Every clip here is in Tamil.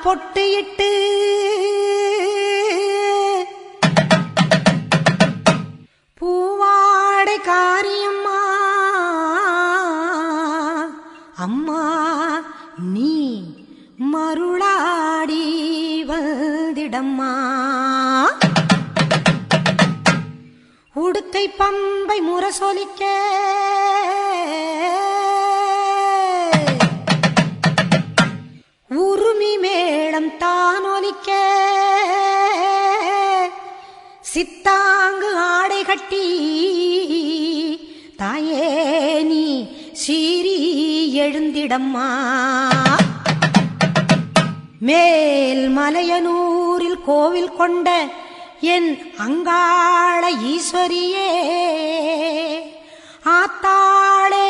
பொட்டியிட்டு பூவாடை காரியம்மா அம்மா நீ மருளாடி வந்திடம்மா. உடுக்கை பம்பை முரசொலிக்க உருமி மேளம் தானொலிக்க சித்தாங்கு ஆடை கட்டி தாயே நீ சீறி எழுந்திடம்மா. மேல் மலையனூரில் கோவில் கொண்ட என் அங்காள ஈஸ்வரியே ஆத்தாளே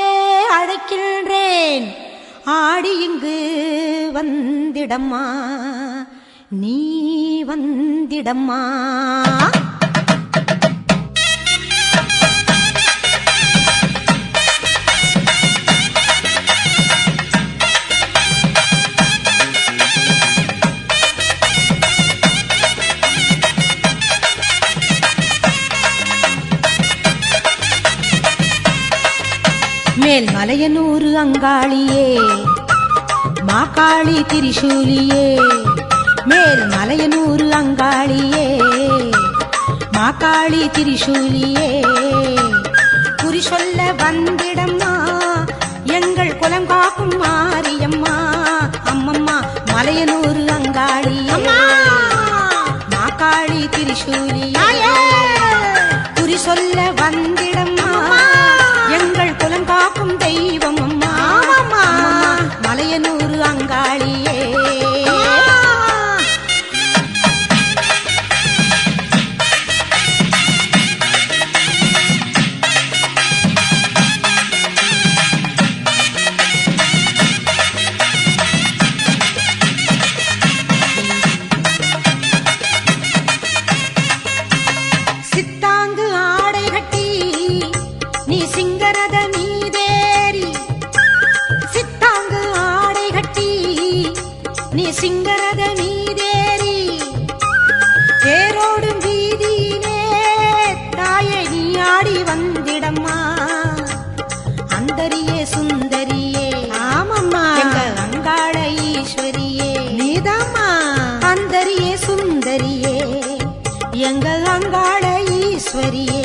அழைக்கின்றேன் ஆடி இங்கு வந்திடம்மா நீ வந்திடம்மா. மேல் மலையனூர் அங்காளியே மாகாளி திரிசூலியே மேல் மலையனூர் அங்காளியே மாகாளி திரிசூலியே குறி சொல்ல வந்திடம்மா எங்கள் குலம் காக்கும் மாரியம்மா. அம்மம்மா மலையனூர் அங்காளியே மாகாளி திரிசூலியே குறி சொல்ல வந்திடம்மா எங்கள் குலம் காக்கும் தெய்வம் அம்மா மலையனூர் அங்காளியே. சித்தாங்கு ஆடை கட்டி நீ சிங்கரத மீதேறி சித்தாங்கு ஆடை கட்டி நீ சிங்கரத மீதேறி தேரோடும் வீதியிலே தாயை நீ ஆடி வந்திடம்மா. அந்தரியே சுந்தரியே ஆமம்மா எங்கள் அங்காள ஈஸ்வரியே நீதாம்மா. அந்தரியே சுந்தரியே எங்கள் அங்காள ஈஸ்வரியே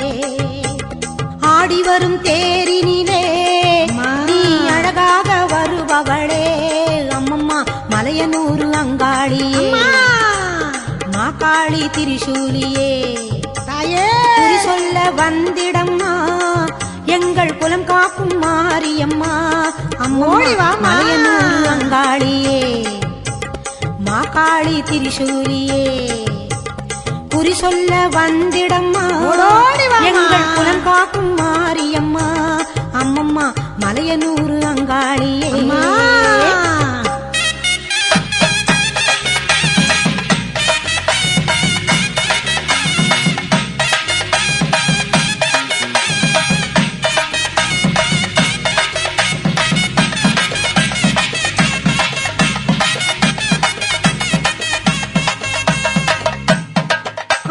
ஆடி வரும் தேரினிலே நீ அழகாக வருபவளே அம்மம்மா மலையனூர் அங்காளியே மாகாளி திரிசூலியே தாயே குறி சொல்ல வந்திடம்மா எங்கள் குலம் காக்கும் மாரியம்மா. அம்மோடிவா மலையனூர் அங்காளியே மாகாளி திரிசூலியே குறி சொல்ல வந்திடம்மா எங்கள் குலம் காக்கும் மாரியம்மா. அம்மம்மா மலையனூர் அங்காளியே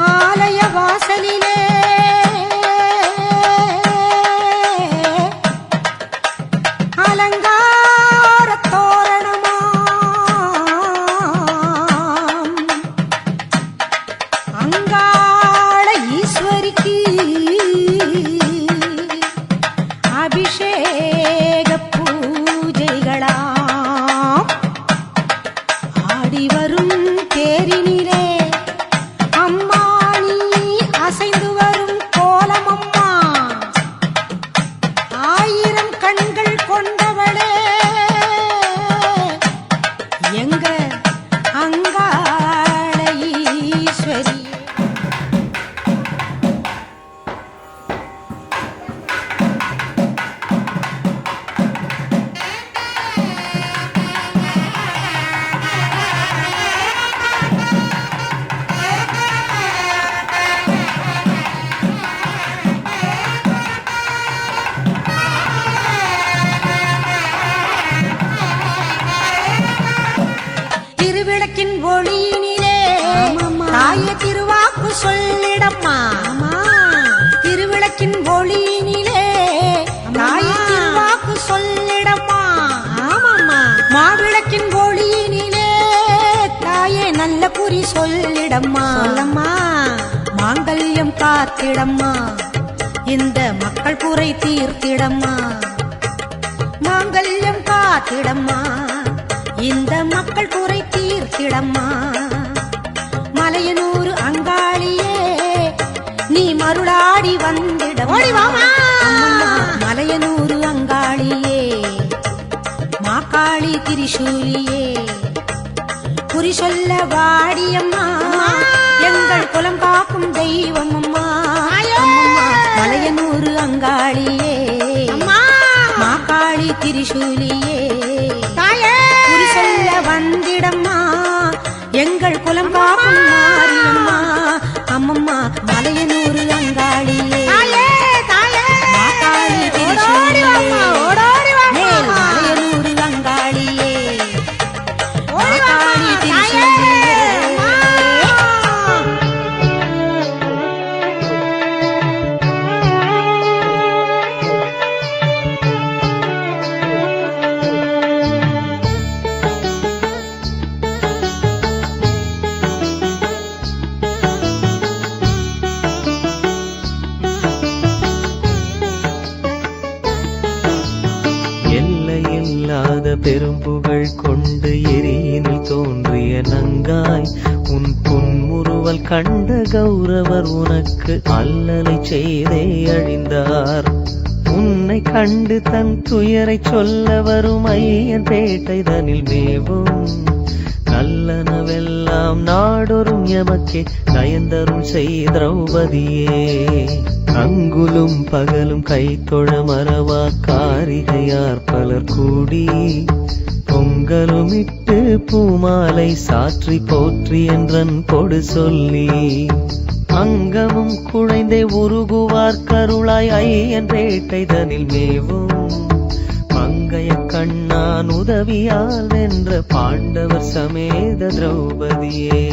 ஆலய வாசலிலே அலங்கார தோரணமாம் அங்காள ஈஸ்வரிக்கு அபிஷேக பூஜைகளாம் ஆடி வரும் தேரினிலே அம்மா நீ அசைந்து வரும் கோலமம்மா ஆயிரம் கண்கள் கொண்டவளே எங்க அங்காள ஈஸ்வரி திருவிளக்கின் ஒளியினிலே தாய திருவாக்கு சொல்லிடம்மா திருவிளக்கின் ஒளியினிலே தாய திருவாக்கு சொல்லிடம்மா மாவிளக்கின் ஒளியினிலே தாயே நல்ல குறி சொல்லிடம்மா மாங்கல்யம் காத்திடம்மா இந்த மக்கள் குறை தீர்த்திடம்மா மாங்கல்யம் காத்திடம்மா இந்த மக்கள் குறை தீர்த்திடம்மா மலையனூர் அங்காளியே நீ மருளாடி வந்திடம்மா மலையனூர் அங்காளியே மாக்காளி திரிசூலியே குறி சொல்ல வாடியம்மா எங்கள் குலம் காக்கும் தெய்வம் அம்மா மலையனூர் அங்காளியே மாக்காளி திரிசூலியே குறி சொல்ல வந்திடம்மா எங்கள் குலம் காக்கும் மாரியம்மா அம்மம்மா மலையனூர் அங்காளியே மாக்காளி திரிசூலியே மேல் மலையனூர் அங்காளியே மாக்காளி திரிசூலியே எல்லையில்லாத பெரும்புகழ் கொண்டு எரியினில் தோன்றிய நங்காய் உன் புன்முறுவல் கண்ட கௌரவர் உனக்கு அல்லலை செய்தே அழிந்தார். உன்னை கண்டு தன் துயரை சொல்ல வரும் ஐயன் பேட்டை தனில் மேவும் நல்லனவெல்லாம் நாடொரும் எமக்கே நயந்தருள் செய் திரௌபதியே. அங்குலும் பகலும் கைத்தொழ மறவா காரிகையார் பலர் கூடி பொங்கலுமிட்டு பூமாலை சாற்றி போற்றி என்றன் பொடு சொல்லி அங்கமும் குழைந்தே உருகுவார் கருளாய் ஐயன் பேட்டை தனில் மேவும் மங்கைய கண்ணான் உதவியால் வென்ற பாண்டவர் சமேத திரௌபதியே.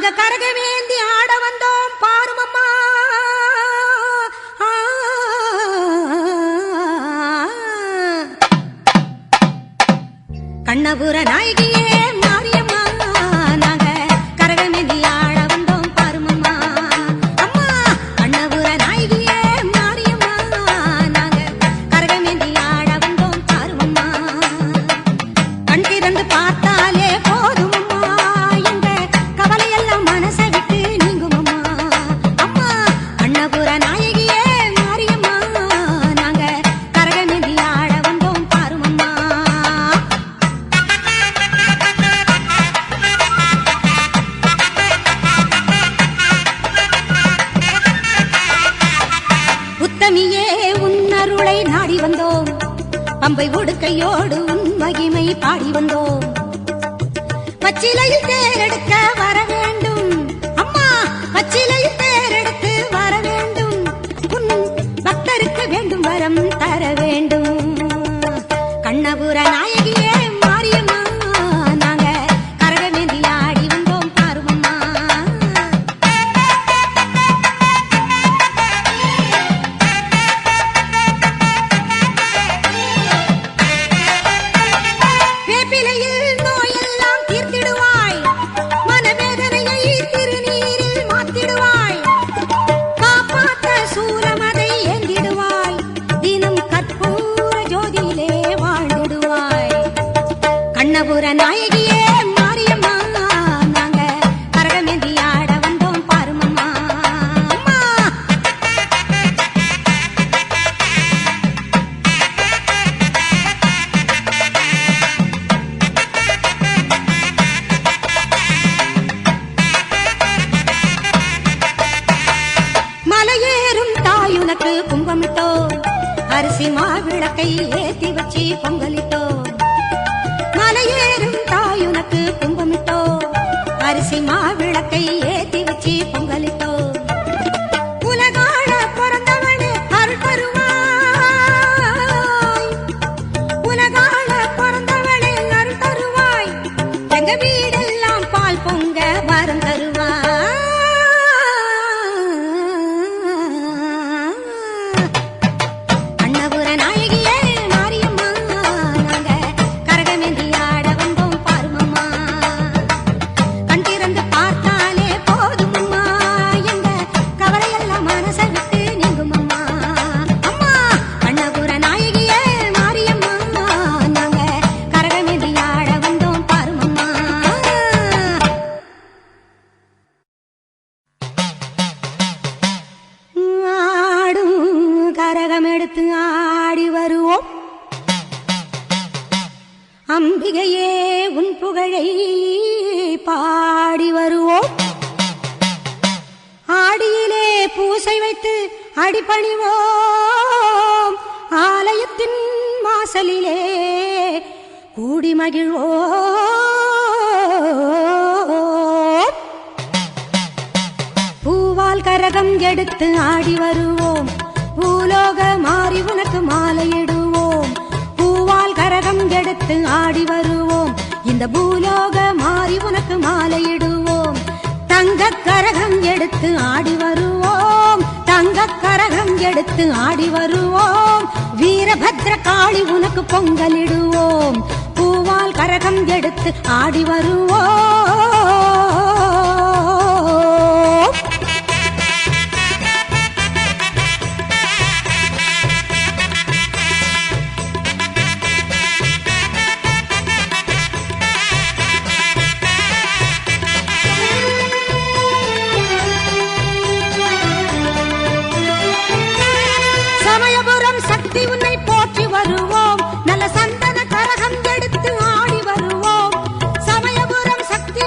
நாங்க கரகமேந்தி ஆட வந்தோம் பாருமம்மா. கண்ணபுர நாயகியே மாரியம்மா, நாங்க கரகமேந்தி ஆட வந்தோம் பாருமம்மா. அம்மா கண்ணபுர நாயகியே மாரியம்மா, நாங்க கரகமேந்தி ஆட வந்தோம் பாருமம்மா. கண் திறந்து பார்த்தாலே போதுமம்மா, எங்க கவலையெல்லாம் மனசை விட்டு நீங்குமம்மா. அம்மா கண்ணபுர நாயகியே மாரியம்மா, நாங்க கரகமேந்தி ஆட வந்தோம் பாருமம்மா. உத்தமியே உன்னருளை நாடி வந்தோம், பம்பை உடுக்கையோடு உன் மகிமை பாடி வந்தோம். பச்சிலையில் தேரெடுக்க வர வேண்டும் அம்மா, பச்சிலையில் தேரெடுத்து வர வேண்டும். உன் பக்தருக்கு வேண்டும் வரம் தர வேண்டும். கண்ணபுர நாயகியே மாரியம்மா, நாங்க கரகமேந்தி ஆடி வந்தோம் பாருமம்மா. வேப்பிலையில் நோயெல்லாம் தீர்த்திடுவாய், மனவேதனையை திருநீரில் மாத்திடுவாய். காப்பாற்ற சூலமதை ஏந்திடுவாய், தினம் கற்பூர ஜோதியிலே வாழ்ந்திடுவாய். கண்ணபுர நாயகியே மாரியம்மா, நாங்க கரகமேந்தி ஆட வந்தோம் பாருமம்மா. அம்மா மலையேறும் தாயுனக்கு கும்பமிட்டோ, அரிசி மாவிளக்கை ஏத்தி வச்சு பொங்கலிட்டோ. மலையேறும் தாயுனக்கு கும்பமிட்டோ, அரிசி மாவிளக்கை ஏத்தி வச்சு பொங்கலிட்டோ. உலகாள பிறந்தவனே அருள் தருவாய், உலகாள பிறந்தவனே அருள் தருவாய். எங்க வீடெல்லாம் பால் பொங்க வரம் தருவாய். கண்ணபுர நாயகியே மாரியம்மா, நாங்க கரகமேந்தி ஆட வந்தோம் பாருமம்மா. கண் திறந்து பார்த்தாலே போதுமம்மா, எங்க கவலையெல்லாம் மனசை விட்டு நீங்குமம்மா. அம்மா கண்ணபுர நாயகியே மாரியம்மா, நாங்க கரகமேந்தி ஆட வந்தோம் பாருமம்மா. ஆடும் கரகம் எடுத்து ஆடி வருவோம், அம்பிகையே உன் புகழை பாடி வருவோம். ஆடியிலே பூசை வைத்து அடிபணிவோம், ஆலயத்தின் வாசலிலே கூடி மகிழ்வோம். பூவால் கரகம் எடுத்து ஆடி வருவோம், பூலோக மாறி உனக்கு மாலையிடுவோம். பூவால் கரகம் எடுத்து ஆடி வருவோம், இந்த பூலோக மாறி உனக்கு மாலையிடுவோம். தங்க கரகம் எடுத்து ஆடி வருவோம், தங்க கரகம் எடுத்து ஆடி வருவோம். வீரபத்ர காளி உனக்கு பொங்கலிடுவோம், பூவால் கரகம் எடுத்து ஆடி வருவோம். சமயபுரம் சக்தி உன்னை போற்றி வருவோம், நல்ல சந்தன கரகம் எடுத்து ஆடி வருவோம். சமயபுரம் சக்தி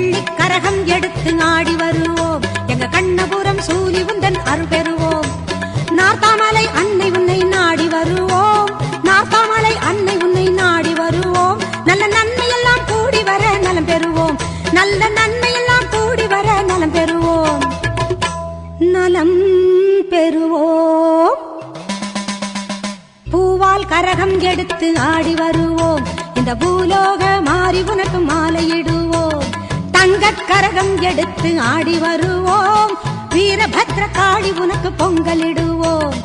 வெள்ளிக் கரகம் எடுத்து ஆடி வருவோம். எங்க கண்ணபுரம் சூலி உந்தன் அருள் பெறுவோம். நார்த்தாமலை அன்னை உன்னை நாடி வருவோம். நார்த்தாமலை அன்னை உன்னை நாடி வருவோம். நல்ல நன்மை எல்லாம் கூடி வர நலம் பெறுவோம். நல்ல நன்மை எல்லாம் கூடி வர நலம் பெறுவோம். நலம் பெறுவோம். பூவால் கரகம் எடுத்து ஆடி வருவோம். இந்த பூலோக மாறி உனக்கு மாலையிடுவோம். தங்கக் கரகம் எடுத்து ஆடி வருவோம். வீரபத்ர காளி உனக்கு பொங்கலிடுவோம்.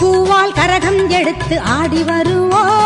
பூவால் கரகம் எடுத்து ஆடி வருவோம்.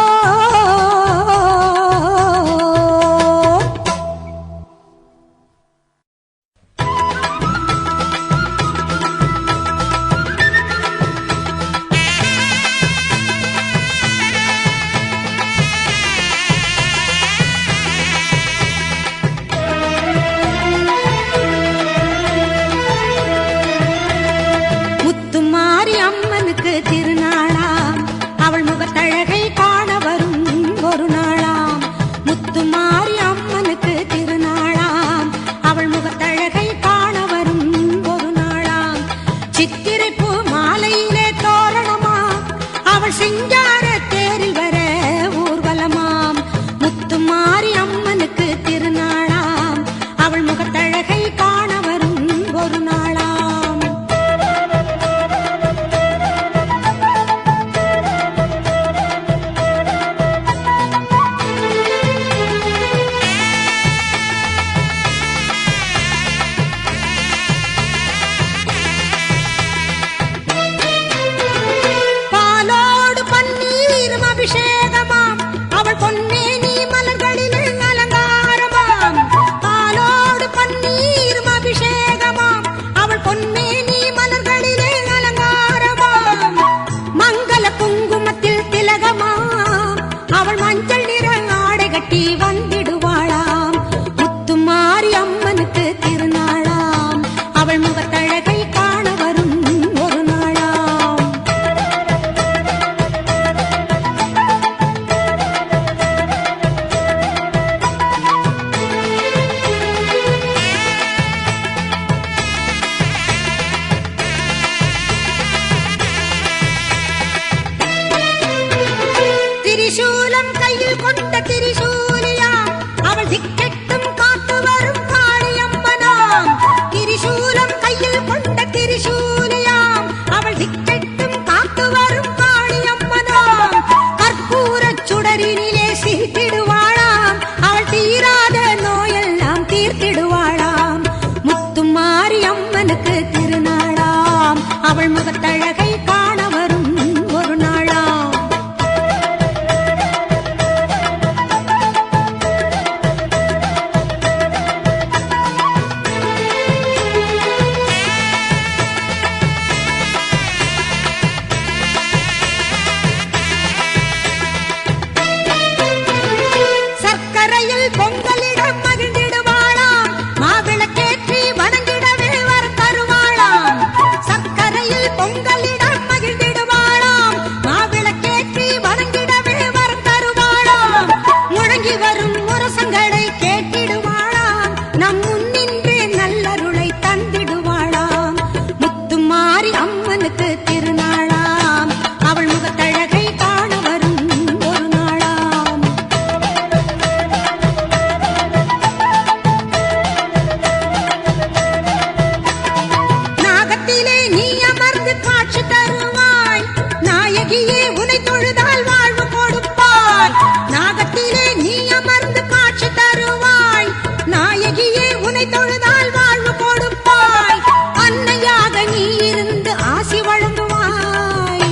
திருநாளாம் அவள் முகத்தழகை காண வரும் ஒரு நாளாம். முத்துமாரி அம்மனுக்கு திருநாளாம் அவள் முகத்தழகை காண வரும் ஒரு நாளாம். சித்திரை பூ மாலையிலே தோரணமா அவள் சிங்கார தேரில் வர ஊர்வலமாம். முத்துமாரி அம்மனுக்கு திருநாளாம் அவள் முகத்தழகை காண வரும் ஒரு நாளாம். அபிஷேகமாம் அவள் பொன்னேனி மலர்களிலே அலங்காரமாம். பாலோடு பன்னீரும் அபிஷேகமாம் அவள் பொன்னேனி மலர்களிலே அலங்காரமாம். மங்கள குங்குமத்தில் திலகமாம் அவள் மஞ்சள் நிற ஆடை கட்டி வந்திடுவாளாம். முத்துமாரி அம்மனுக்கு திருநாளாம் அவள் முகத்தழகை காண வரும் ஒரு நாளாம். திரிசூலம் கையில் கொண்ட திரிசூலியாம் அவள் திக்கெட்டும் காத்து வரும் காளியம்மனாம். திரிசூலம் கையில் கொண்ட திரிசூலியாம் அவள் திக்கெட்டும் காத்து வரும் காளியம்மனாம். கற்பூரச் சுடரினிலே சிரித்திடுவாளாம் அவள் தீராத நோயெல்லாம் தீர்த்திடுவாளாம். முத்துமாரி அம்மனுக்கு திருநாளாம் அவள் முகத்தழகை காண வரும் ஒரு நாளாம். சர்க்கரையில் பொங்கலிடம் மகிழ்ந்திடுவாளாம் மாவிளக்கேற்றி வணங்கிடவே வர தருவாளாம். சர்க்கரையில் பொங்கலிடம் மகிழ்ந்திடுவாளாம் மாவிளக்கேற்றி வணங்கிடவே வர தருவாளாம். முழங்கி வரும் முரசங்களை கேட்டிடுவாளாம் நம் முன்னின்றே நல்லருளை தந்திடுவாளாம். முத்துமாரி அம்மனுக்கு திருநாளாம் அவள் முகத்தழகை காண வரும் ஒரு நாளாம். நாகத்திலே நீ அமர்ந்து காட்சி தருவாய். நாயகியே உனை தொழுதால் வாழ்வு கொடுப்பாய். நாகத்திலே நீ அமர்ந்து காட்சி தருவாய். நாயகியே உனை தொழுதால் வாழ்வு கொடுப்பாய். அன்னையாக நீ இருந்து ஆசி வழங்குவாய்.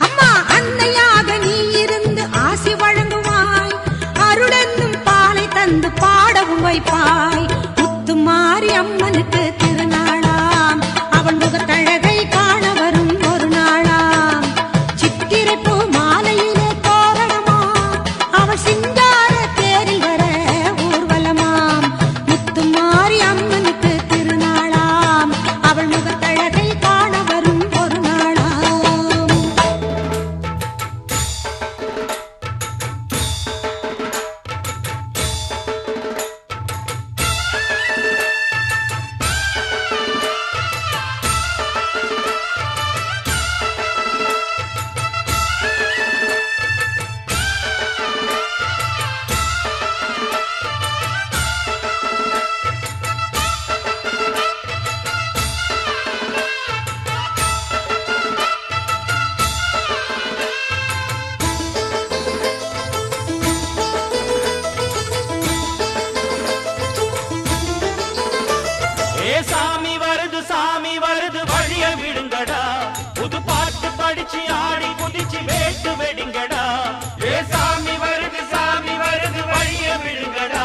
அம்மா அன்னையாக நீ இருந்து ஆசி வழங்குவாய். அருளென்னும் பாலை தந்து பாடவும் வைப்பாய். முத்துமாரி அம்மனுக்கு திருநாளாம் அவள் முகத்தழகை காண வரும் ஒரு நாளாம். சித்திரை பூ மாலையிலே தோரணமா அவள் சிங்கார தேரில் வர ஊர்வலமாம். முத்துமாரி அம்மனுக்கு திருநாளாம் அவள் முகத்தழகை காண வரும் ஒரு நாளாம். படிச்சு ஆடி குதிச்சு வேட்டு வெடிங்கடா. ஏ சாமி வருது வழிய விடுங்கடா.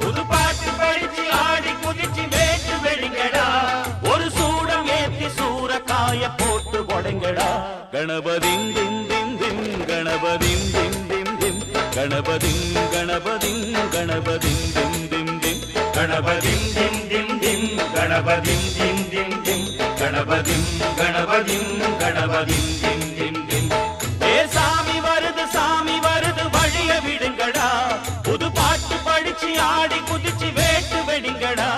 புது பாட்டு படிச்சு ஆடி குதிச்சு வேட்டு வெடிங்கடா. ஒரு சூடம் ஏத்தி சூரக்காய போட்டு கொடைங்கடா. கணபதிம் திம் திம் திம் கணபதிம் திம் திம் திம் கணபதிம் கணபதிம் கணபதிம் திம் திம் திம் கணபதிம் திம் திம் திம் கணபதிம் திம் திம் திம் கணபதிம் கணபதிம் கணபதிம் திம் திம் திம். ஏ சாமி வருது வழிய விடுங்கடா. புது பாட்டு படிச்சு ஆடி குதிச்சு வேட்டு வெடிங்கடா.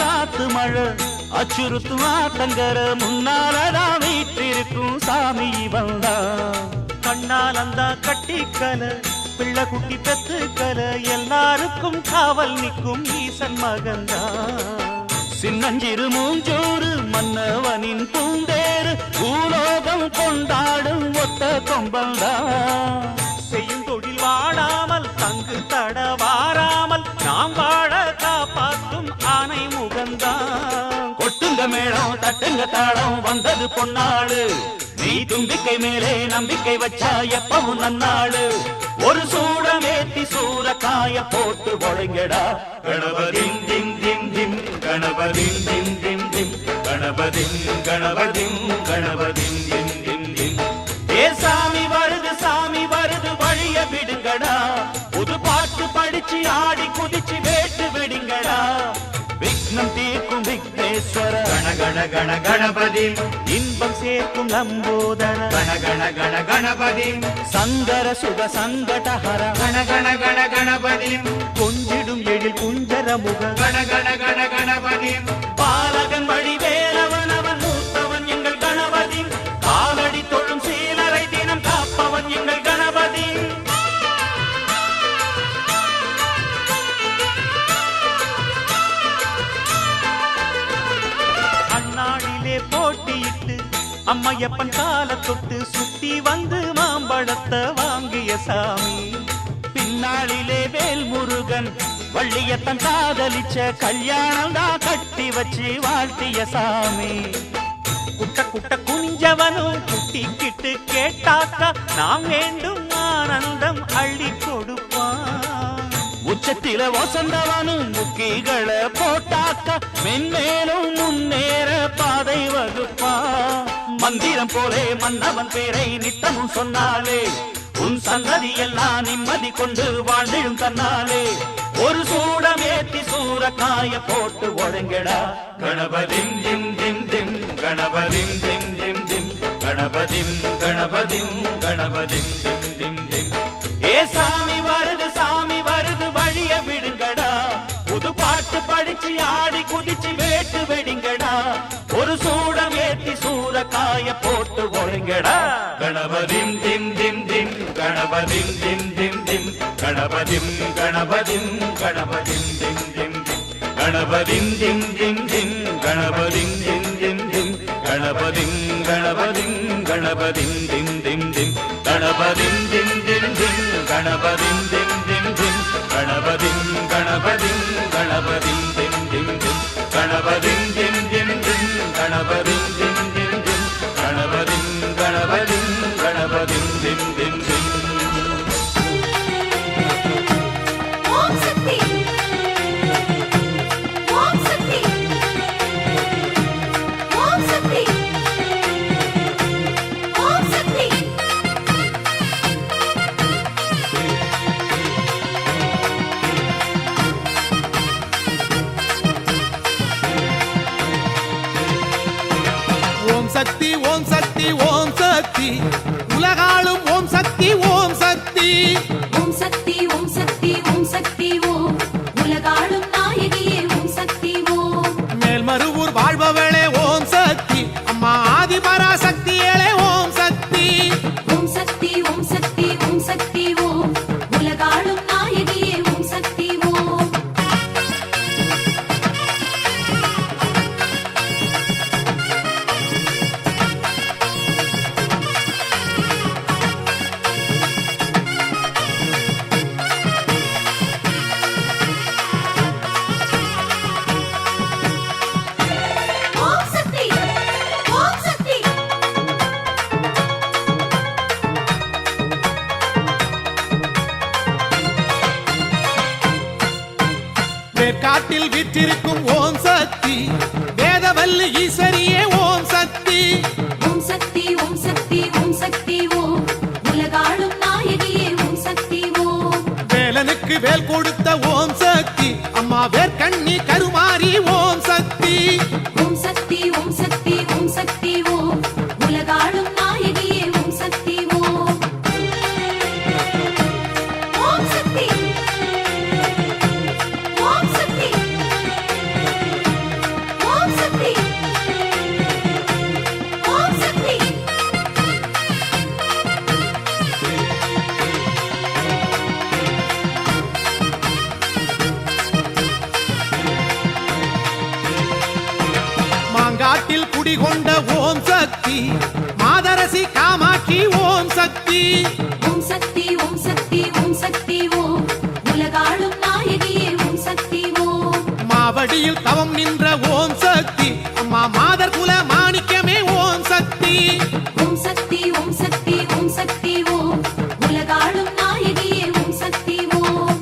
காத்து மழை அச்சுறுத்தும் ஆத்தங்கர முன்னாலதான் வீட்டிருக்கும் சாமி வந்தா. கண்ணாலந்தா கட்டிக்கல பிள்ளை குட்டி பெத்துக்கல எல்லாருக்கும் காவல் நிற்கும் ஈசன் மகந்தா. சின்னஞ்சிறு மூஞ்சூறு மன்னவனின் பூந்தேறு பூலோகம் கொண்டாடும் ஒத்த கொம்பந்தா. செய்யும் தொழில் வாடாமல் தங்கு தட வாராமல் நாம் வாழ காப்பாற்றும் ஆனை முகந்தான். கொட்டுங்க மேளம் தட்டுங்க தாளம் வந்தது பொன்னாடு. நீ தும்பிக்கை மேலே நம்பிக்கை வச்சா எப்பவும் நன்னாடு. ஒரு சூடமேத்தி சூரக்காய போட்டு கொடைங்கடா. கணபதிம் திம் திம் திம் கணபதிம் திம் திம் திம் கணபதிம் கணபதிம் கணபதிம் திம் திம் திம். ஏ சாமி வருது வழிய விடுங்கடா. புது பாட்டு படிச்சு ஆடி குதிச்சு வேட்டு வெடிங்கடா. விக்னம் தீர்க்கும் விக்னேஸ்வர கண கண கண கணபதி. இன்பம் சேர்க்கும் லம்போதர கண கண கண கணபதி. சங்கர சுக சங்கடஹர கண கண கண கணபதி. கொஞ்சிடும் எழில் குஞ்சர முக கண கண கண கணபதி. பாலகன் வழி வேலவன் அவன் மூத்தவன் எங்கள் கணபதி. காலடி தொழும் சீலரை தினம் காப்பவன் எங்கள் கணபதி. அந்நாளிலே போட்டியிட்டு அம்மையப்பன் கால தொட்டு சுத்தி வந்து மாம்பழத்தை வாங்கிய சாமி. பின்னாளிலே வேல் முருகன் வள்ளியத்தன் காதலிச்ச கல்யாணம் தான் கட்டி வச்சு வாழ்த்திய சாமி. குட்ட குட்ட குஞ்சவனும் குட்டிக்கிட்டு கேட்டாக்கா நாம் வேண்டும் ஆனந்தம் அள்ளி கொடுப்பான். உச்சத்தில வசந்தவனும் முக்கிகளை போட்டாக்கா மென்மேலும் முன்னேற பாதை வகுப்பான். மந்திரம் போலே மன்னவன் பேரை நித்தமும் சொன்னாலே உன் சந்ததி எல்லாம் நிம்மதி கொண்டு வாழ்ந்திடும் தன்னாலே. ஒரு சூடம் ஏத்தி சூரக்காய போட்டு ஒழுங்கடா. கணபதிம் திம் திம் திம் கணபதிம் திம் திம் திம் கணபதிம் கணபதிம் கணபதிம் திம் திம் திம். ஏ சாமி வருது வழிய விடுங்கடா. புது பாட்டு படிச்சு ஆடி குதிச்சு வேட்டு வெடிங்கடா. ஒரு சூடம் ஏத்தி சூரக்காய போட்டு ஒழுங்கடா. கணபதிம் திம் திம் திம் கணபதிம் திம் திம் திம் கணபதிம் கணபதிம் கணபதிம் திம் திம் திம் கணபதிம் திம் திம் திம் கணபதிம் திம் திம் திம் கணபதிம் கணபதிம் கணபதிம் திம் திம் திம் கணபதிம் திம் திம் திம் கணபதிம் திம் திம் திம் கணபதிம் கணபதிம் கணபதிம் திம் திம் திம் கணபதிம் திம் திம் திம் கணபதிம் திம் திம் திம் கணபதிம் கணபதிம் கணபதிம் திம் திம் திம். ஓம் சக்தி ஓம் சக்தி ஓம் சக்தி ஓம் சக்தி. ஓம் சக்தி ஓம் சக்தி ஓம் சக்தி உலகாளும் ஓம் சக்தி ஓம் சக்தி. ஓம் சக்தி ஓம் சக்தி ஓம் சக்தி ஓம் உலகாளும் நாயகியே ஓம் சக்தி ஓம். மேல்மருவூர் வாழ்பவளே ஓம் சக்தி. அம்மா ஆதிபராசக்தியளே ஓம் சக்தி. வேர்க்காட்டில் விற்றிருக்கும் ஓம் சக்தி வேதவல்லி ஈஸ்வரியே ஓம் சக்தி. ஓம் சக்தி ஓம் சக்தி ஓம் சக்தி ஓம் உலகாளும் நாயகியே ஓம் சக்தி ஓம். வேலனுக்கு வேல் கொடுத்த ஓம் சக்தி அம்மா வேர்க்கண்ணி கருமாரி ஓம் சக்தி. ஓம் சக்தி ஓம் சக்தி ஓம் சக்தி ஓம் உலகாளும் நாயகியே ஓம் சக்தி ஓம். ஓம் சக்தி ஓம் சக்தி ஓம் சக்தி ஓம் சக்தி. மாங்காட்டில் குடிகொண்ட ஓம் சக்தி மாதரசி காமாட்சி ஓம் சக்தி. ஓம் சக்தி ஓம் சக்தி ஓம் சக்தி ஓம் உலகாளும் நாயகியே ஓம் சக்தி ஓம். மாவடியில் தவம் நின்ற ஓம் சக்தி அம்மா மாதர் குல மாணிக்கமே ஓம் சக்தி. ஓம் சக்தி ஓம் சக்தி ஓம் சக்தி ஓம் உலகாளும் நாயகியே ஓம் சக்தி ஓம்.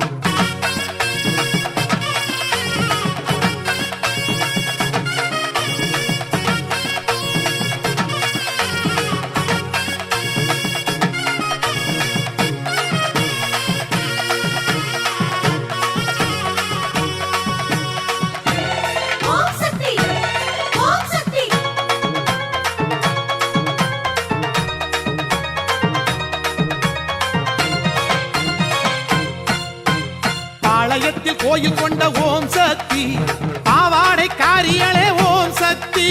ஓம் சக்தி ஓம் சக்தி பாளையத்தில் கோயில் கொண்ட ஓம் சக்தி பாவாடை காரியளே ஓம் சக்தி.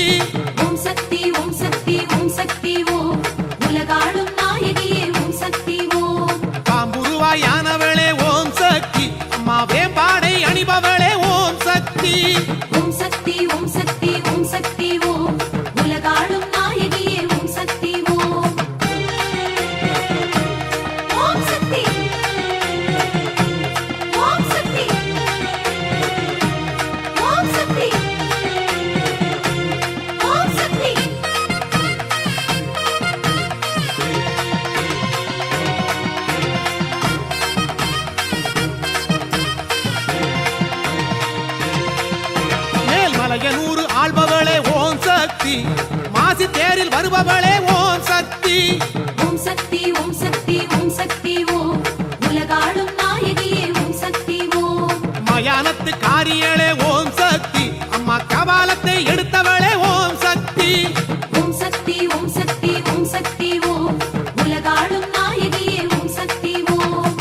ஓம் சக்தி ஓம் சக்தி ஓம் சக்தி ஓம் உலகாளும் நாயகியே ஓம் சக்தி ஓம். பாம்புருவாயானவளே ஓம் சக்தி அம்மா வேம்பாடை அணிபவளே ஓம் சக்தி. ஓம் சக்தி ஓம் சக்தி ஓம் சக்தி ஓம் உலகாளும் நாயகியே ஓம் சக்தி ஓம். ஓம் சக்தி ஓம் சக்தி ஓம் சக்தி ஓம் சக்தி. மேல்மலையனூர் ஆள்பவளே ஓம் சக்தி மாசி தேரில் வருபவளே ஓம் சக்தி. ஓம் சக்தி ஓம் சக்தி ஓம் சக்தி ஓம் உலகாளும் நாயகியே ஓம் சக்தி ஓம். மயானத்து காரியளே ஓம் சக்தி அம்மா கபாலத்தை எடுத்தவளே ஓம் சக்தி. ஓம் சக்தி ஓம் சக்தி ஓம் சக்தி ஓம் உலகாளும் நாயகியே ஓம் சக்தி ஓம்.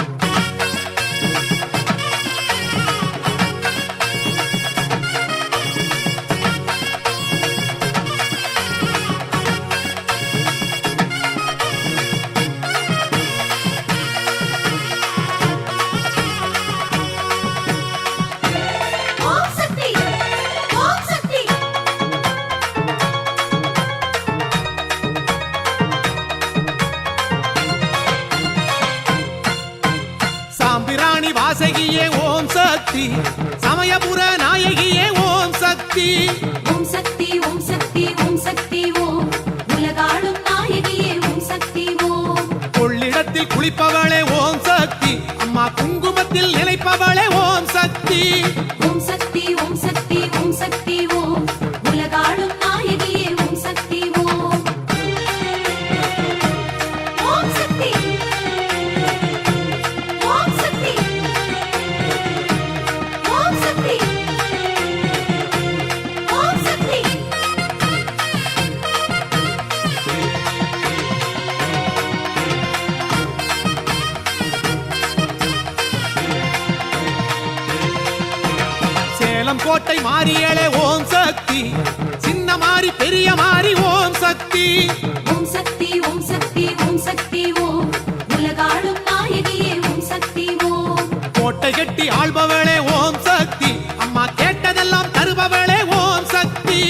ஓம் சக்தி ஓம் சக்தி சாம்பிராணி வாசகியே ஓம் சக்தி சமயபுர நாயகியே ஓம் சக்தி. ஓம் சக்தி ஓம் சக்தி ஓம் சக்தி ஓம் உலகாளும் நாயகியே ஓம் சக்தி ஓம். கொள்ளிடத்தில் குளிப்பவளே ஓம் சக்தி அம்மா குங்குமத்தில் நிலைப்பவளே ஓம் சக்தி. ஓம் சக்தி ஓம் சக்தி ஓம் சக்தி ஓம் உலகாளும் நாயகியே ஓம் சக்தி ஓம். ஓம் சக்தி ஓம் சக்தி ஓம் சக்தி ஓம் சக்தி. சேலம் கோட்டை மாரியளே ஓம் சக்தி சின்ன மாறி பெரிய மாறி ஓம் சக்தி. ஓம் சக்தி ஓம் சக்தி ஓம் சக்தி ஓம் உலகாளும் நாயகியே ஓம் சக்தி ஓம். கோட்டை கட்டி ஆள்பவளே ஓம் சக்தி அம்மா கேட்டதெல்லாம் தருபவளே ஓம் சக்தி.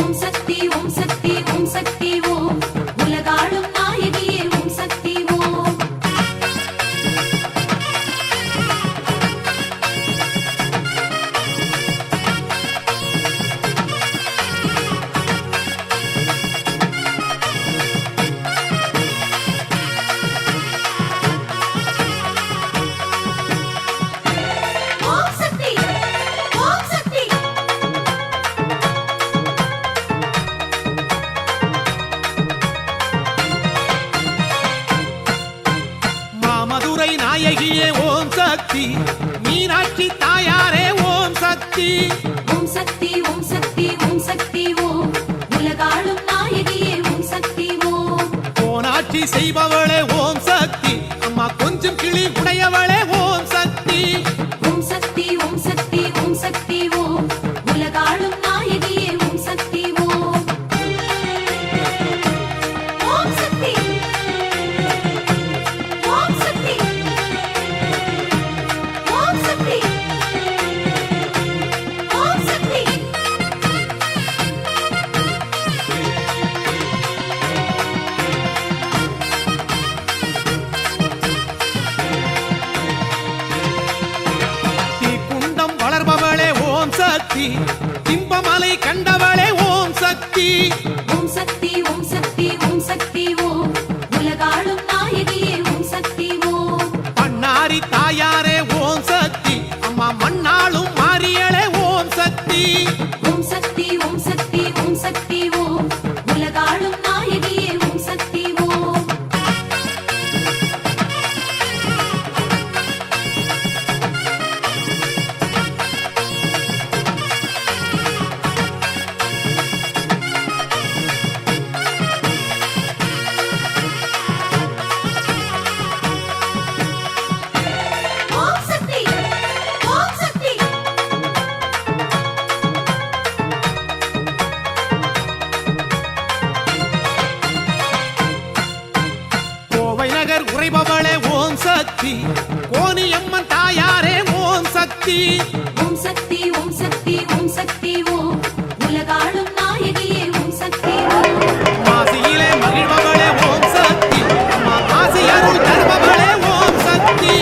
ஓம் சக்தி ஓம் சக்தி ஓம் சக்தி ஓம் உலகாளும் நாயகியே ஓம் சக்தி ஓம். ஓம் ஓம் சக்தி ஓம் சக்தி ஓம் சக்தி ஓம் உலகாளும் நாயகியே ஓம் சக்தி ஓம் போனாட்சி செய்பவளே ஓம் சக்தி அம்மா கொஞ்சம் கிளி உடையவளே ஓம் சக்தி ஓம் சக்தி ஓம் சக்தி ஓம் சக்தி ஓம் உலகாளும் நாயகியே ஓம் சக்தி ஓம் ஓம் சக்தி ஓம் சக்தி ஓம் சக்தி ஓம் சக்தி குண்டம் வளர்பவளே ஓம் சக்தி திம்பமலை கண்டவளே ஓம் சக்தி ஓம் சக்தி ஓம் சக்தி ஓம் சக்தி ஓம் உலகாளும் நாயகியே ஓம் சக்தி ஓம் பண்ணாரி தாயாரே ஓம் சக்தி அம்மா மண்ணாளும் மாரியளே ஓம் சக்தி ஓம் சக்தி ஓம் சக்தி ஓம் சக்தி ஓம் உலகாளும் நாயகியே ஓம் சக்தி ஓம் ஓம் சக்தி ஓம் சக்தி கோவை நகர் உறைபவளே ஓம் சக்தி கோனியம்மன் தாயாரே ஓம் சக்தி ஓம் சக்தி ஓம் சக்தி ஓம் சக்தி ஓம் உலகாளும் நாயகியே ஓம் சக்தி ஓம் மாசியிலே மகிழ்பவளே ஓம் சக்தி அம்மா மாசி அருள் தருபவளே ஓம் சக்தி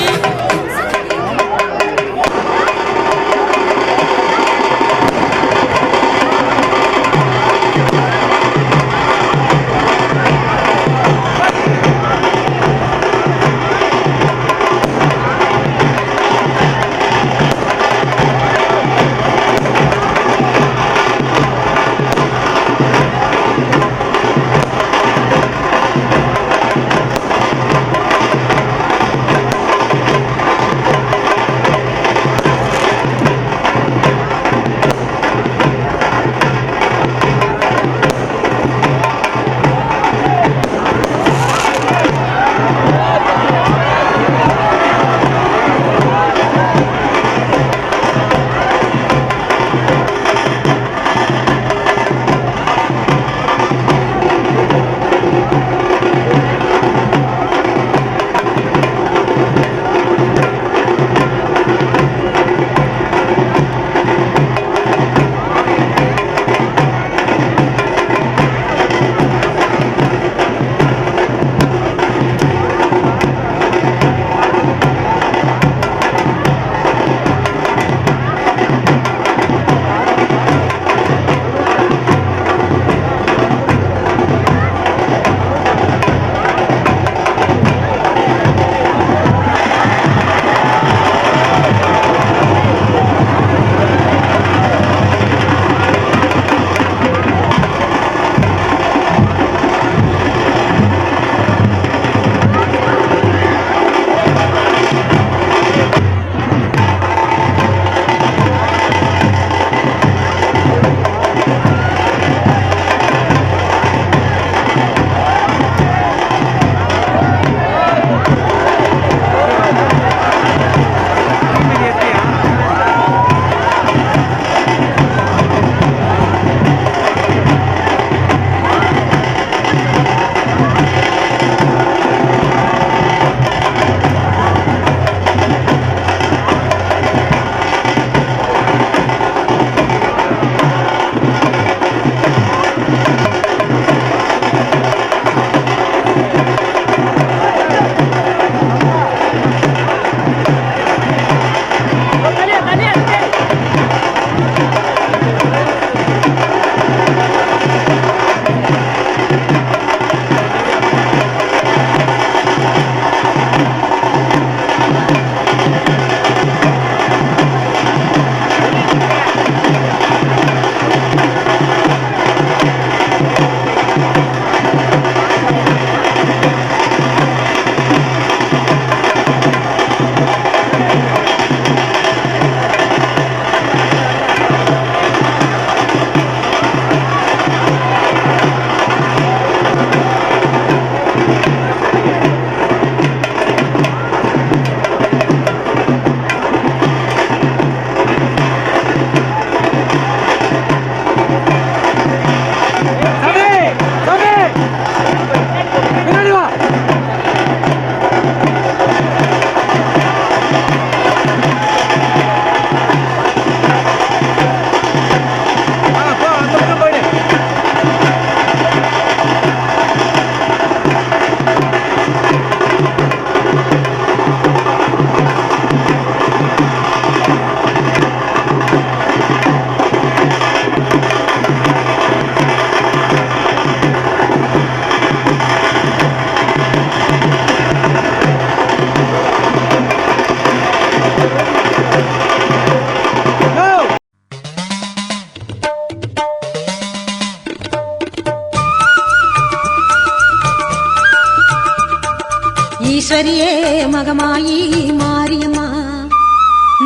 ஈஸ்வரியே மகமாயி மாரியம்மா,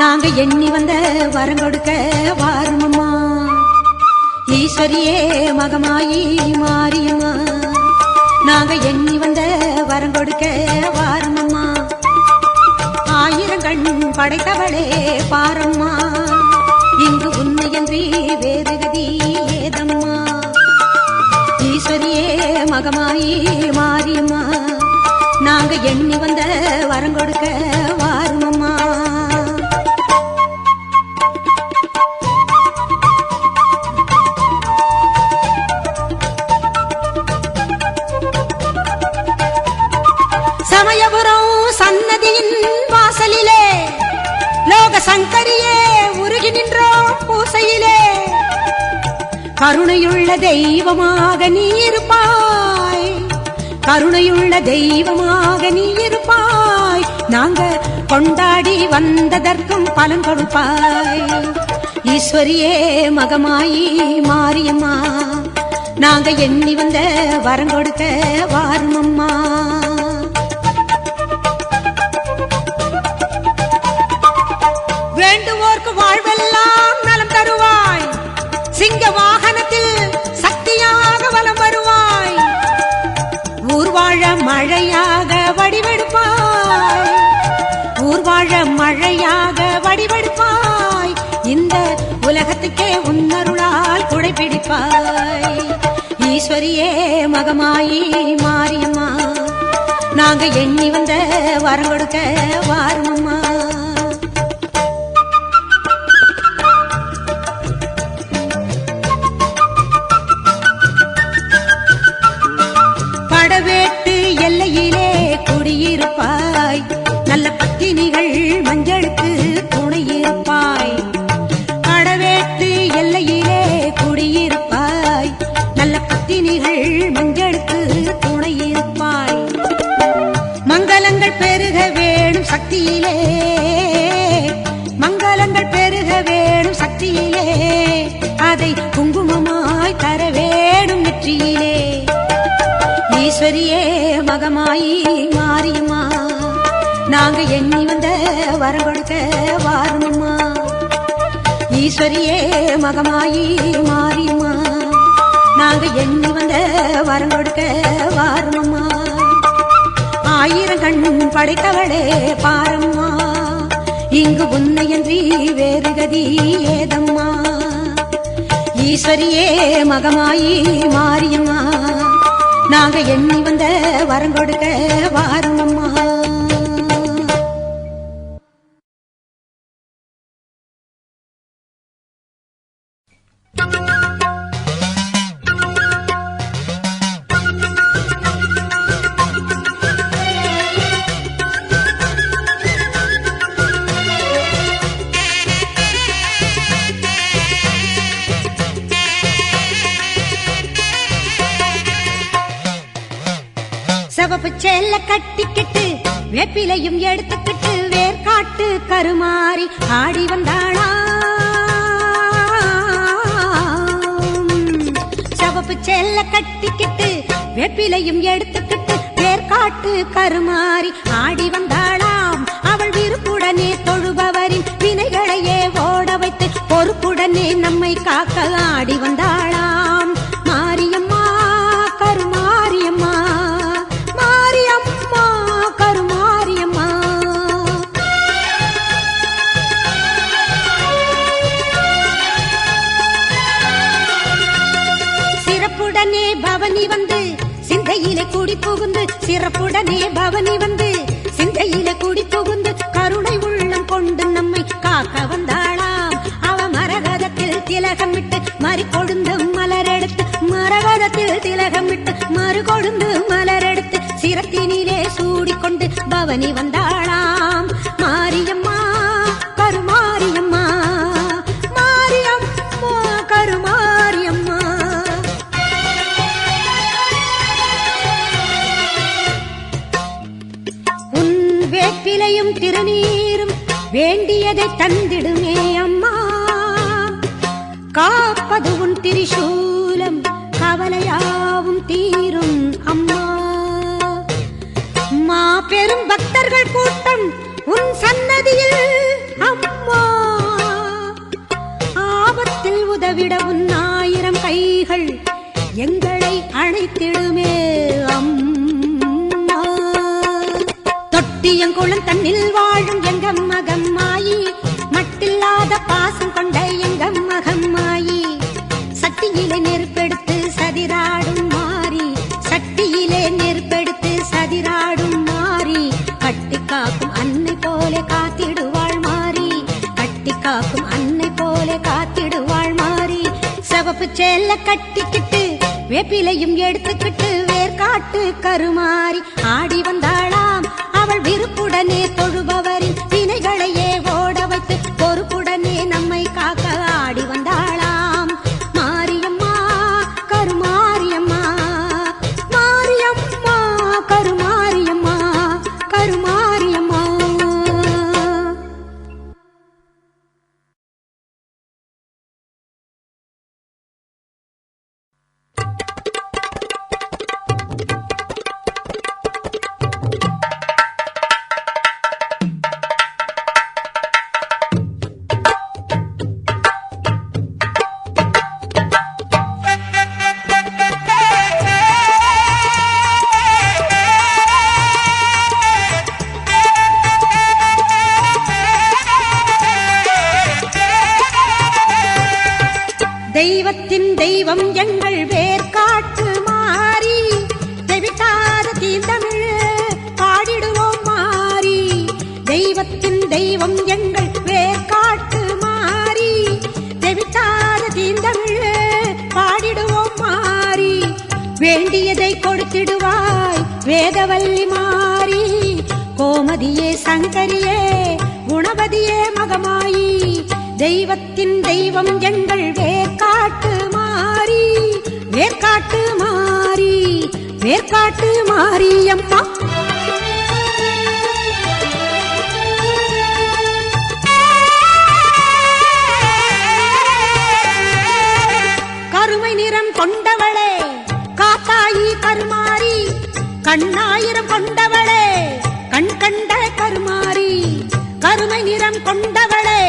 நாங்க எண்ணி வந்த வரம் கொடுக்க வாருமம்மா. ஈஸ்வரியே மகமாயி மாரியம்மா, நாங்க எண்ணி வந்த வரம் கொடுக்க வாருமம்மா. ஆயிரம் கண் படைத்தவளே பாரம்மா, இங்கு உன்னையன்றி வேறு கதி ஏதம்மா. ஈஸ்வரியே மகமாயி மாரியம்மா, நாங்க எண்ணி வந்த வரம் கொடுக்க வாருமம்மா. சமயபுரம் சன்னதியின் வாசலிலே லோக சங்கரியே உருகி நின்றோம் பூசையிலே. கருணையுள்ள தெய்வமாக நீ இருப்பாய், கருணையுள்ள தெய்வமாக நீ இருப்பாய். நாங்க கொண்டாடி வந்ததற்கும் பலன் கொடுப்பாய். ஈஸ்வரியே மகமாயி மாரியம்மா, நாங்க எண்ணி வந்த வரம் கொடுக்க வாருமம்மா. வேண்டுவோர்க்கு வாழ்வெல்லாம் நலம் தருவாய், சிங்க வாகனத்தில் சக்தியாக வலம் வருவாய். ஊர்வாழ மழையாக வடிவெடுப்பாய், ஊர்வாழ மழையாக வடிவெடுப்பாய். இந்த உலகத்துக்கே உன்னருளால் குடைபிடிப்பாய். ஈஸ்வரியே மகமாயி மாரியம்மா, நாங்க எண்ணி வந்த வரம் கொடுக்க வாருமம்மா. படவேட்டு எல்லையிலே குடியிருப்பாய், நல்ல பத்தினிகள் மஞ்சளுக்கு துணையிருப்பாய். படவேட்டு எல்லையிலே குடியிருப்பாய், நல்ல பத்தினிகள் மஞ்சளுக்கு துணையிருப்பாய். மங்களங்கள் பெருக வேணும் சக்தியிலே, மங்களங்கள் பெருக வேணும் சக்தியிலே. அதை குங்குமமாய் தர வேணும் நெற்றியிலே. ஈஸ்வரியே மகமாயி மாரியம்மா, நாங்க எண்ணி வந்த வரம் கொடுக்க வாருமம்மா. ஈஸ்வரியே மகமாயி மாரியம்மா, நாங்க எண்ணி வந்த வரம் கொடுக்க வாருமம்மா. ஆயிரம் கண் படைத்தவளே பாரம்மா, இங்கு உன்னையன்றி வேறு கதி ஏதம்மா. ஈஸ்வரியே மகமாயி மாரியம்மா, நாங்க எண்ணி வந்த வரம் கொடுக்க வாருமம்மா. சிவப்பு சேல கட்டிக்கிட்டு வேப்பிலையும் எடுத்துக்கிட்டு வேர்காட்டு கருமாறி ஆடி வந்தாளா. சிவப்பு சேல கட்டிக்கிட்டு வேப்பிலையும் எடுத்துக்கிட்டு வேர்காட்டு கருமாறி ஆடி வந்தாளாம். அவள் விருப்புடனே தொழுபவரின் வினைகளையே ஓட வைத்து பொறுப்புடனே நம்மை காக்க ஆடி வந்தாளாம். மாரியம்மா கருமாரியம்மா, மாரியம்மா கருமாரியம்மா. சிறப்புடனே பவனி வந்து சிந்தையிலே கூடி புகுந்து, சிறப்புடனே பவனி வந்து சிந்தையிலே கூடி புகுந்து கருணை உள்ளம் கொண்டு நம்மை காக்க வந்தாளாம். அவ மரகதத்தில் திலகமிட்டு மறு கொழுந்து மலரெடுத்து, மரகதத்தில் திலகமிட்டு மறு கொழுந்து மலரெடுத்து சிரத்தினிலே சூடிக்கொண்டு பவனி வந்தாளாம். மாரியம்மா கருமாரியம்மா, மாரியம்மா கருமாரியம்மா. உன் வேப்பிலையும் திருநீரும் வேண்டியதை தந்திடுமே அம்மா. காப்பது உன் திரிசூலம் கவலையாவும் தீரும் அம்மா. மா பெரும் பக்தி மக்கள் கூட்டம் உன் சன்னதியில் அம்மா, ஆபத்தில் உதவிட உன் 1000 கைகள் எங்களை அழைத்திடுமே அம்மா. தொட்டியங்குளம் தன்னில் வாழும் எங்க மகம்மாயி, மட்டில்லாத பாசம் கொண்ட எங்க மகம்மாயி, சட்டியிலே நெருப்பெடுத்து சதிராடும் மாறி, சட்டியிலே நெருப்பெடுத்து சதிராடும் மாறி, கட்டி காக்கும் அன்னை போல காத்திடுவாள் மாறி, கட்டி காக்கும் அன்னை போல காத்திடுவாள் மாறி. சிவப்பு சேல கட்டிக்கிட்டு வேப்பிலையும் எடுத்துக்கிட்டு வேர்காட்டு கருமாறி ஆடி வந்தாளாம். அவள் விருப்புடனே தொழுபவரின் வினைகளையே ஓட வைத்து பொறுப்புடனே நம்மை காக்க ஆடி வந்தாளாம். மாரியம்மா கருமாரியம்மா, மாரியம்மா கருமாரியம்மா, கருமாரியம்மா. தெய்வத்தின் தெய்வம் எங்கள் வேர்காட்டு மாறி, தெவிட்டாத தீந்தமிழ் பாடிடுவோம் மாறி. தெய்வத்தின் தெய்வம் எங்கள் வேர்காட்டு மாறி, தெவிட்டாத தீந்தமிழ் பாடிடுவோம் மாறி. வேண்டியதை கொடுத்திடுவாய் வேதவல்லி மாறி, கோமதியே சங்கரியே குணவதியே மகமாயி. தெய்வத்தின் தெய்வம் எங்கள் வேர்காட்டு மாறி, வேர்காட்டு மாறி, வேர்காட்டு மாரியம்மா. கருமை நிறம் கொண்டவளே காத்தாயி கருமாரி, கண்ணாயிரம் கொண்டவளே கண் கண்ட கருமாரி. கருமை நிறம் கொண்டவளே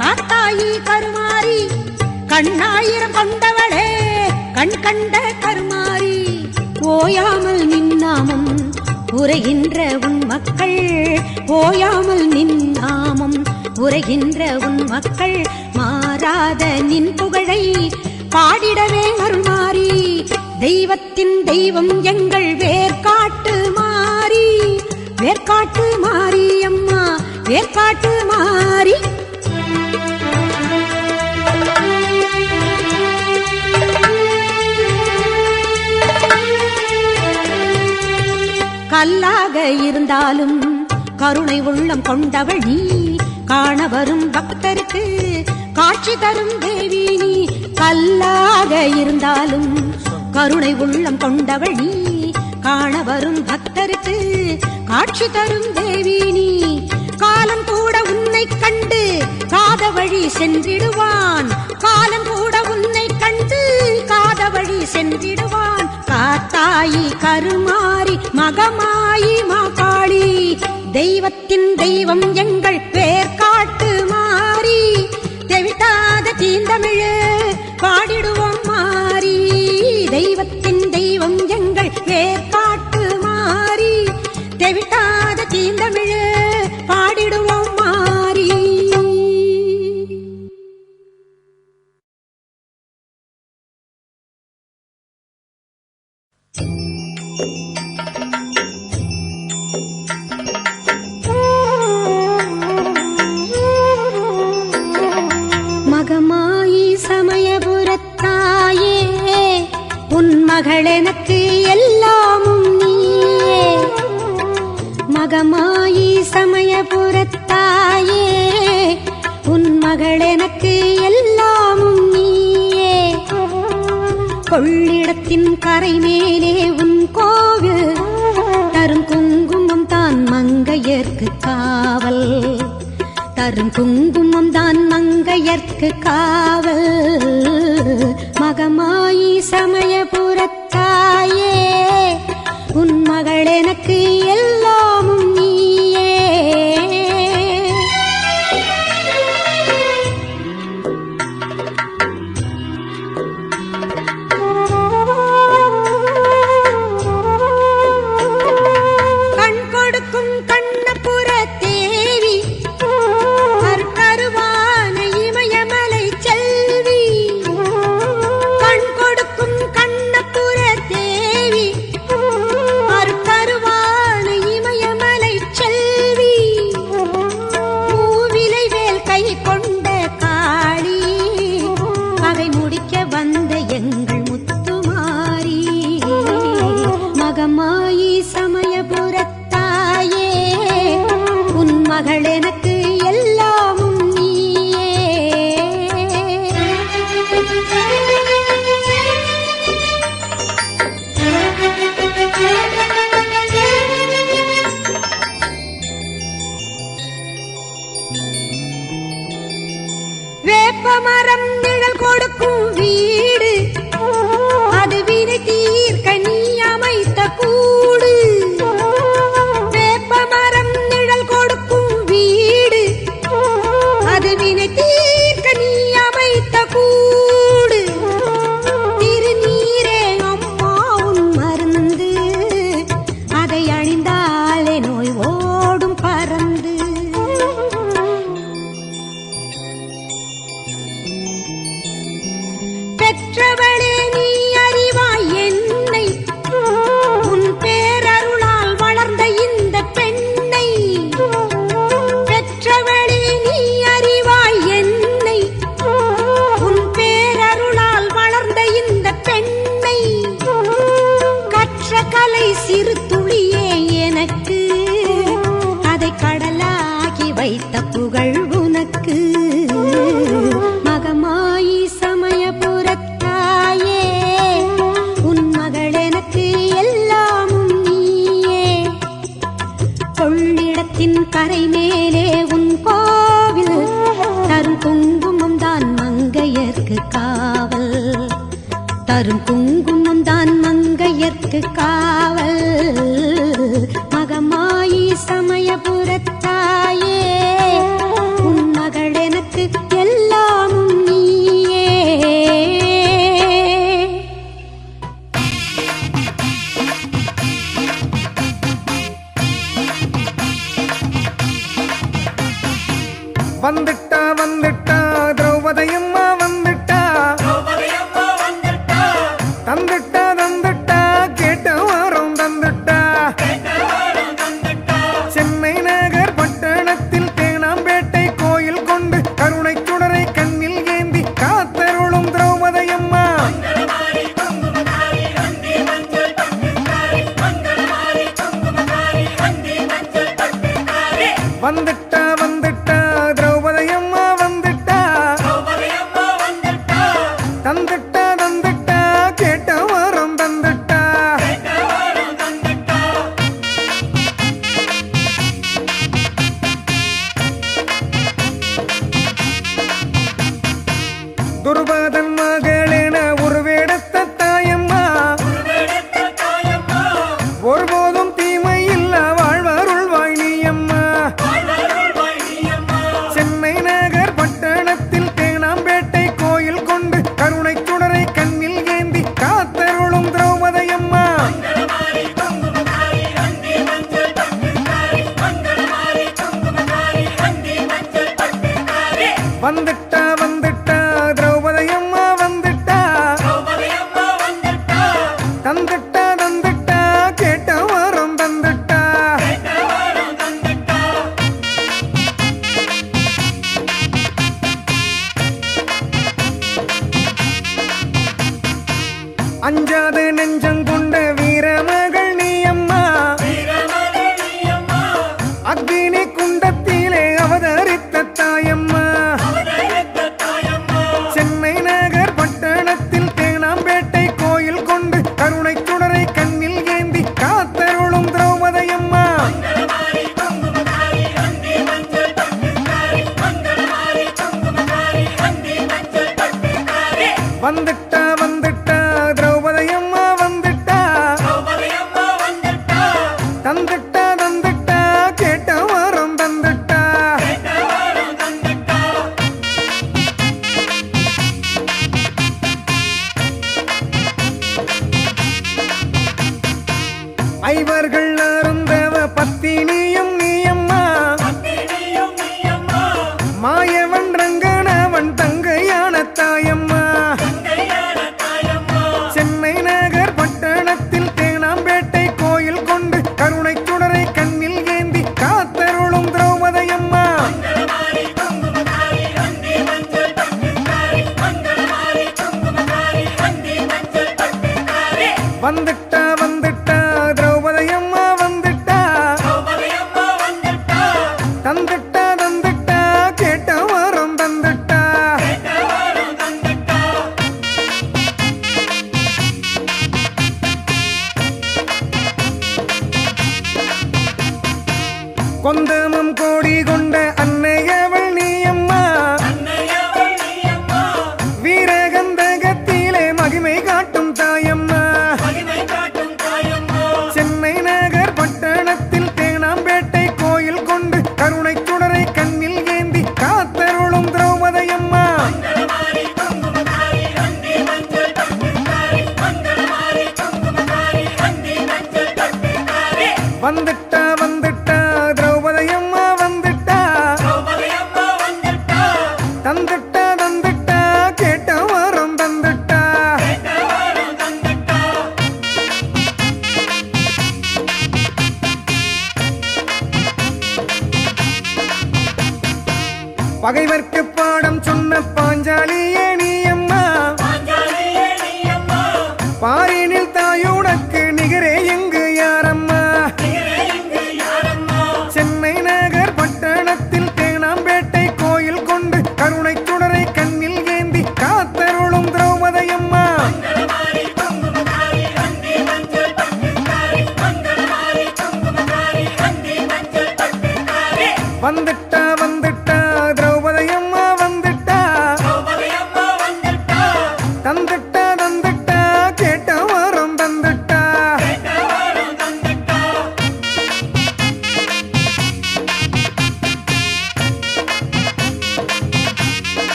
காத்தாயி கருமாரி, கண்ணாயிரம் கொண்டவளே கண் கண்ட கருமாரி. ஓயாமல் நின்னாமம் உரைகின்ற உன் மக்கள், ஓயாமல் நின்னாமம் உரைகின்ற உன் மக்கள், மாறாத நின் புகழை பாடிடவே அருள்மாரி. தெய்வத்தின் தெய்வம் எங்கள் வேர்காட்டு மாறி, வேர்காட்டு மாரி அம்மா, வேர்காட்டு மாறி. கல்லாக இருந்தாலும் கருணை உள்ளம் கொண்டவள் நீ, காண வரும் பக்தருக்கு காட்சி தரும் தேவி நீ. கல்லாக இருந்தாலும் கருணை உள்ளம் கொண்டவள் நீ, காண வரும் பக்தருக்கு காட்சி தரும் தேவி நீ. காலம் கூட உன்னை கண்டு காத வழி சென்றிடுவான், காலம் கூட உன்னை கண்டு காத வழி சென்றிடுவான். காத்தாயி கருமாரி மகமாயி மாகாளி, தெய்வத்தின் தெய்வம் எங்கள் வேர்காட்டு மாறி, தெவிட்டாத தீந்தமிழ் பாடிடுவோம் மாறி. தெய்வத்தின் தெய்வம் எங்கள் வேர்காட்டு மாறி, தெவிட்டாத தீந்தமிழ் பாடிடுவோம் மாறி. மகமாயி சமயபுரத்தாயே, உன் மகள் எனக்கு எல்லாமும் நீயே. மகமாயி சமயபுரத்தாயே, உன் மகள் எனக்கு எல்லாமும் நீயே. கொள்ளிடத்தின் கரை மேலே உன் கோவில், தரும் குங்குமம் தான் மங்கையர்க்கு காவல், தரும் குங்குமம் தான் மங்கையர்க்கு காவல். மகமாயி சமயபுரத்தாயே, உன் மகள் எனக்கு எல்லாமும் நீயே. பெற்றவளே நீ அறிவாய் என்னை உன் பேரருளால் வளர்ந்த இந்த பெண்ணை பெற்றவளே நீ அறிவாய் என்னை உன் பேரருளால் வளர்ந்த இந்த பெண்ணை கற்ற கலை சிறு துளியே எனக்கு அதை கடலாகி வைத்த புகழ் உனக்கு மகமாயி சமயபுரத்தாயே உன் மகள் எனக்கு எல்லாமும் நீயே கொள்ளிடத்தின் கரை மேலே உன் கோவில் தரும் குங்குமம் தான் மங்கையர்க்கு காவல் தரும் குங்குமம் தான் மங்கையர்க்கு காவல் மகமாயி சமயபுரத்தாயே உன் மகள் எனக்கு எல்லாமும் நீயே வந்துட்டா வந்துட்டா திரௌபதியம்மா வந்துட்டா தந்துட்டா தந்துட்டா கேட்ட வாரம் தந்துட்டா சென்னை நகர் பட்டணத்தில் தேனாம்பேட்டை கோயில் கொண்டு கருணை சுடரை கண்ணில் ஏந்தி காத்தருளும் திரௌபதியம்மா வந்துட்டா வந்துட்டா திரௌபதியம்மா வந்துட்டா தந்துட்டா தந்துட்டா கேட்ட வாரம் தந்துட்டா துர்வாதன் மகளென உருவெடுத்த தாயம்மா ஒருபோதும் தீமை இல்ல வாழ்வருள்வாய் நீயம்மா சென்னை நகர் பட்டணத்தில் தேனாம்பேட்டை கோயில் கொண்டு கருணை சுடரை கண்ணில் ஏந்தி காத்தருளும் திரௌபதியம்மா வந்துட்டா வந்துட்டா திரௌபதியம்மா வந்துட்டா தந்துட்டா தந்துட்டா கேட்ட வாரம் தந்துட்டா அஞ்சாது நெஞ்சங்கொண்ட வீரமகள் நீயம்மா அக்னி குண்டத்திலே அவதரித்த தாயம்மா சென்னை நகர் பட்டணத்தில் தேனாம்பேட்டை கோயில் கொண்டு கருணை சுடரை கண்ணில் ஏந்தி காத்தருளும் திரௌபதியம்மா வந்துட்டா வந்துட்டா திரௌபதியம்மா வந்துட்டா தந்துட்டா தந்துட்டா கேட்ட வாரம் தந்துட்டா ஐவர்கள் அருந்தவ பத்தினியும் நீயம்மா மாயவன் ரங்கனவன் தங்கையான தாயம்மா சென்னை நகர் பட்டணத்தில் தேனாம்பேட்டை கோயில் கொண்டு கருணை சுடரை கண்ணில் ஏந்தி காத்தருளும் திரௌபதியம்மா வந்துட்டா வந்துட்டா திரௌபதியம்மா வந்துட்டா தந்துட்டா தந்துட்டா கேட்ட வாரம் தந்துட்டா கொந்தமம் கோடி கொண்ட அன்னையவள் நீயம்மா வீரகந்தகத்திலே மகிமை காட்டும் தாயம்மா சென்னை நகர் பட்டணத்தில் தேனாம்பேட்டை கோயில் கொண்டு கருணை சுடரை கண்ணில் ஏந்தி காத்தருளும் திரௌபதியம்மா வந்துட்டா வந்துட்டா திரௌபதியம்மா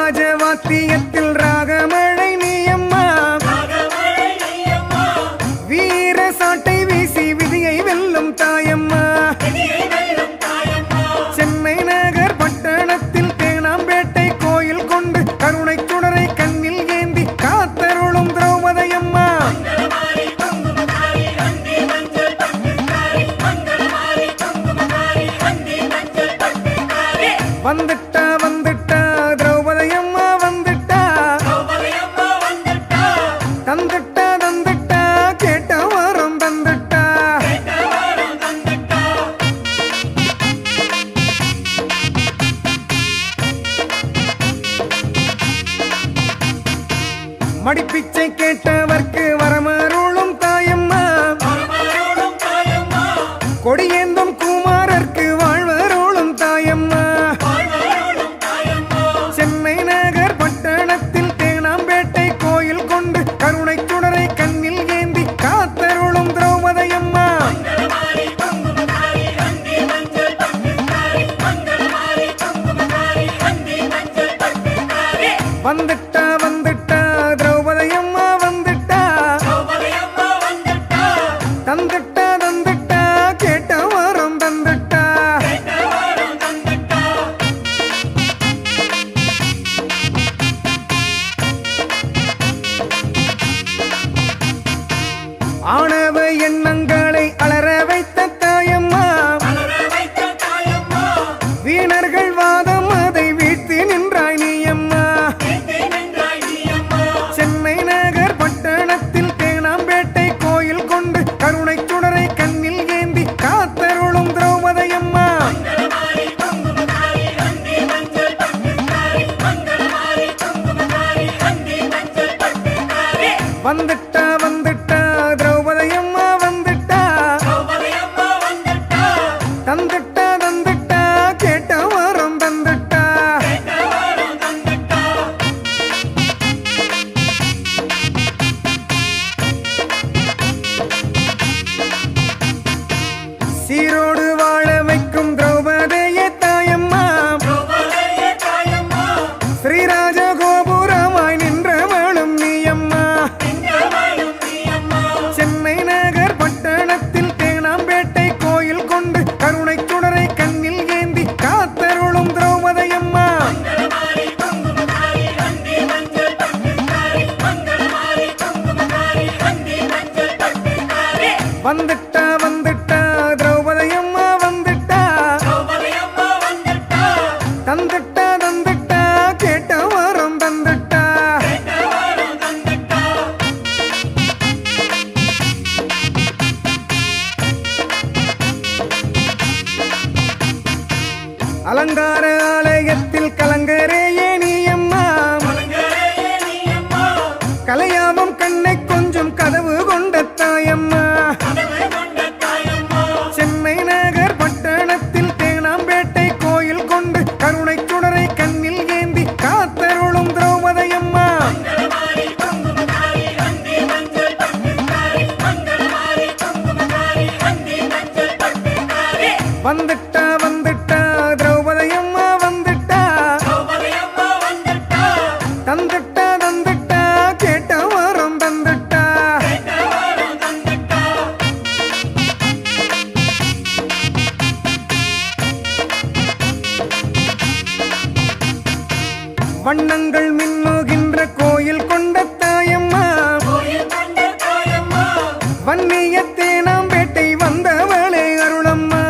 ராஜவாத்தியத்தில் ராகமழை நீயம்மா வீர சாட்டை வீசி விதியை வெல்லும் தாயம்மா சென்னை நகர் பட்டணத்தில் தேனாம்பேட்டை கோயில் கொண்டு கருணை சுடரை கண்ணில் ஏந்தி காத்தருளும் திரௌபதியம்மா வந்துட்டா வந்துட்டா திரௌபதியம்மா வந்துட்டா தந்துட்டா தந்துட்டா கேட்ட வரம் தந்துட்டா மடிப்பிச்சை கேட்டவர்க்கு வரமருளும் தாயம்மா கொடியேந்தும் குமாரர்க்கு வாழ்வருளும் தாயம்மா சென்னை நகர் பட்டணத்தில் தேனாம்பேட்டை கோயில் கொண்டு கருணை சுடரை கண்ணில் ஏந்தி காத்தருளும் திரௌபதியம்மா வந்துட்டா வந்துட்டா திரௌபதியம்மா வந்துட்டா தந்துட்டா தந்துட்டா கேட்ட வரம் தந்துட்டா ஆணவ எண்ணங்களை அலற வைத்த தாயம்மா வீணர்கள் வாதம் அதை வீழ்த்தி நின்றாய் நீயம்மா சென்னை நகர் பட்டணத்தில் தேனாம்பேட்டை கோயில் கொண்டு கருணை சுடரை கண்ணில் ஏந்தி காத்தருளும் திரௌபதியம்மா வந்துட்டா வந்துட்டா திரௌபதியம்மா வந்துட்டா தந்துட்டா தந்துட்டா கேட்ட வரம் தந்துட்டா சீரோடு வாழ வைக்கும் திரௌபதியே தாயம்மா ஸ்ரீராஜ கோபுரமாய் நின்றவளும் நீயம்மா சென்னை நகர் பட்டணத்தில் தேனாம்பேட்டை கோயில் கொண்டு கருணை சுடரை கண்ணில் ஏந்தி காத்தருளும் திரௌபதியம்மா வந்துட்டா வந்துட்டா திரௌபதியம்மா வந்துட்டா தந்துட்டா தந்துட்டா கேட்ட வரம் தந்துட்டா அலங்கார ஆலயத்தில் கலங்கரேயே நீயம்மா கலையாமம் கண்ணை கொஞ்சம் கதவு கொண்ட தாயம்மா சென்னை நகர் பட்டணத்தில் தேனாம்பேட்டை கோயில் கொண்டு கருணை சுடரை கண்ணில் ஏந்தி காத்தருளும் திரௌபதியம்மா வந்துட்டா வந்துட்டா திரௌபதியம்மா வந்துட்டா தந்துட்டா தந்துட்டா கேட்ட வரம் தந்துட்டா வண்ணங்கள் மின்னுகின்ற கோயில் கொண்ட தாயம்மா வன்னிய தேனாம்பேட்டை வந்தவளே அருளம்மா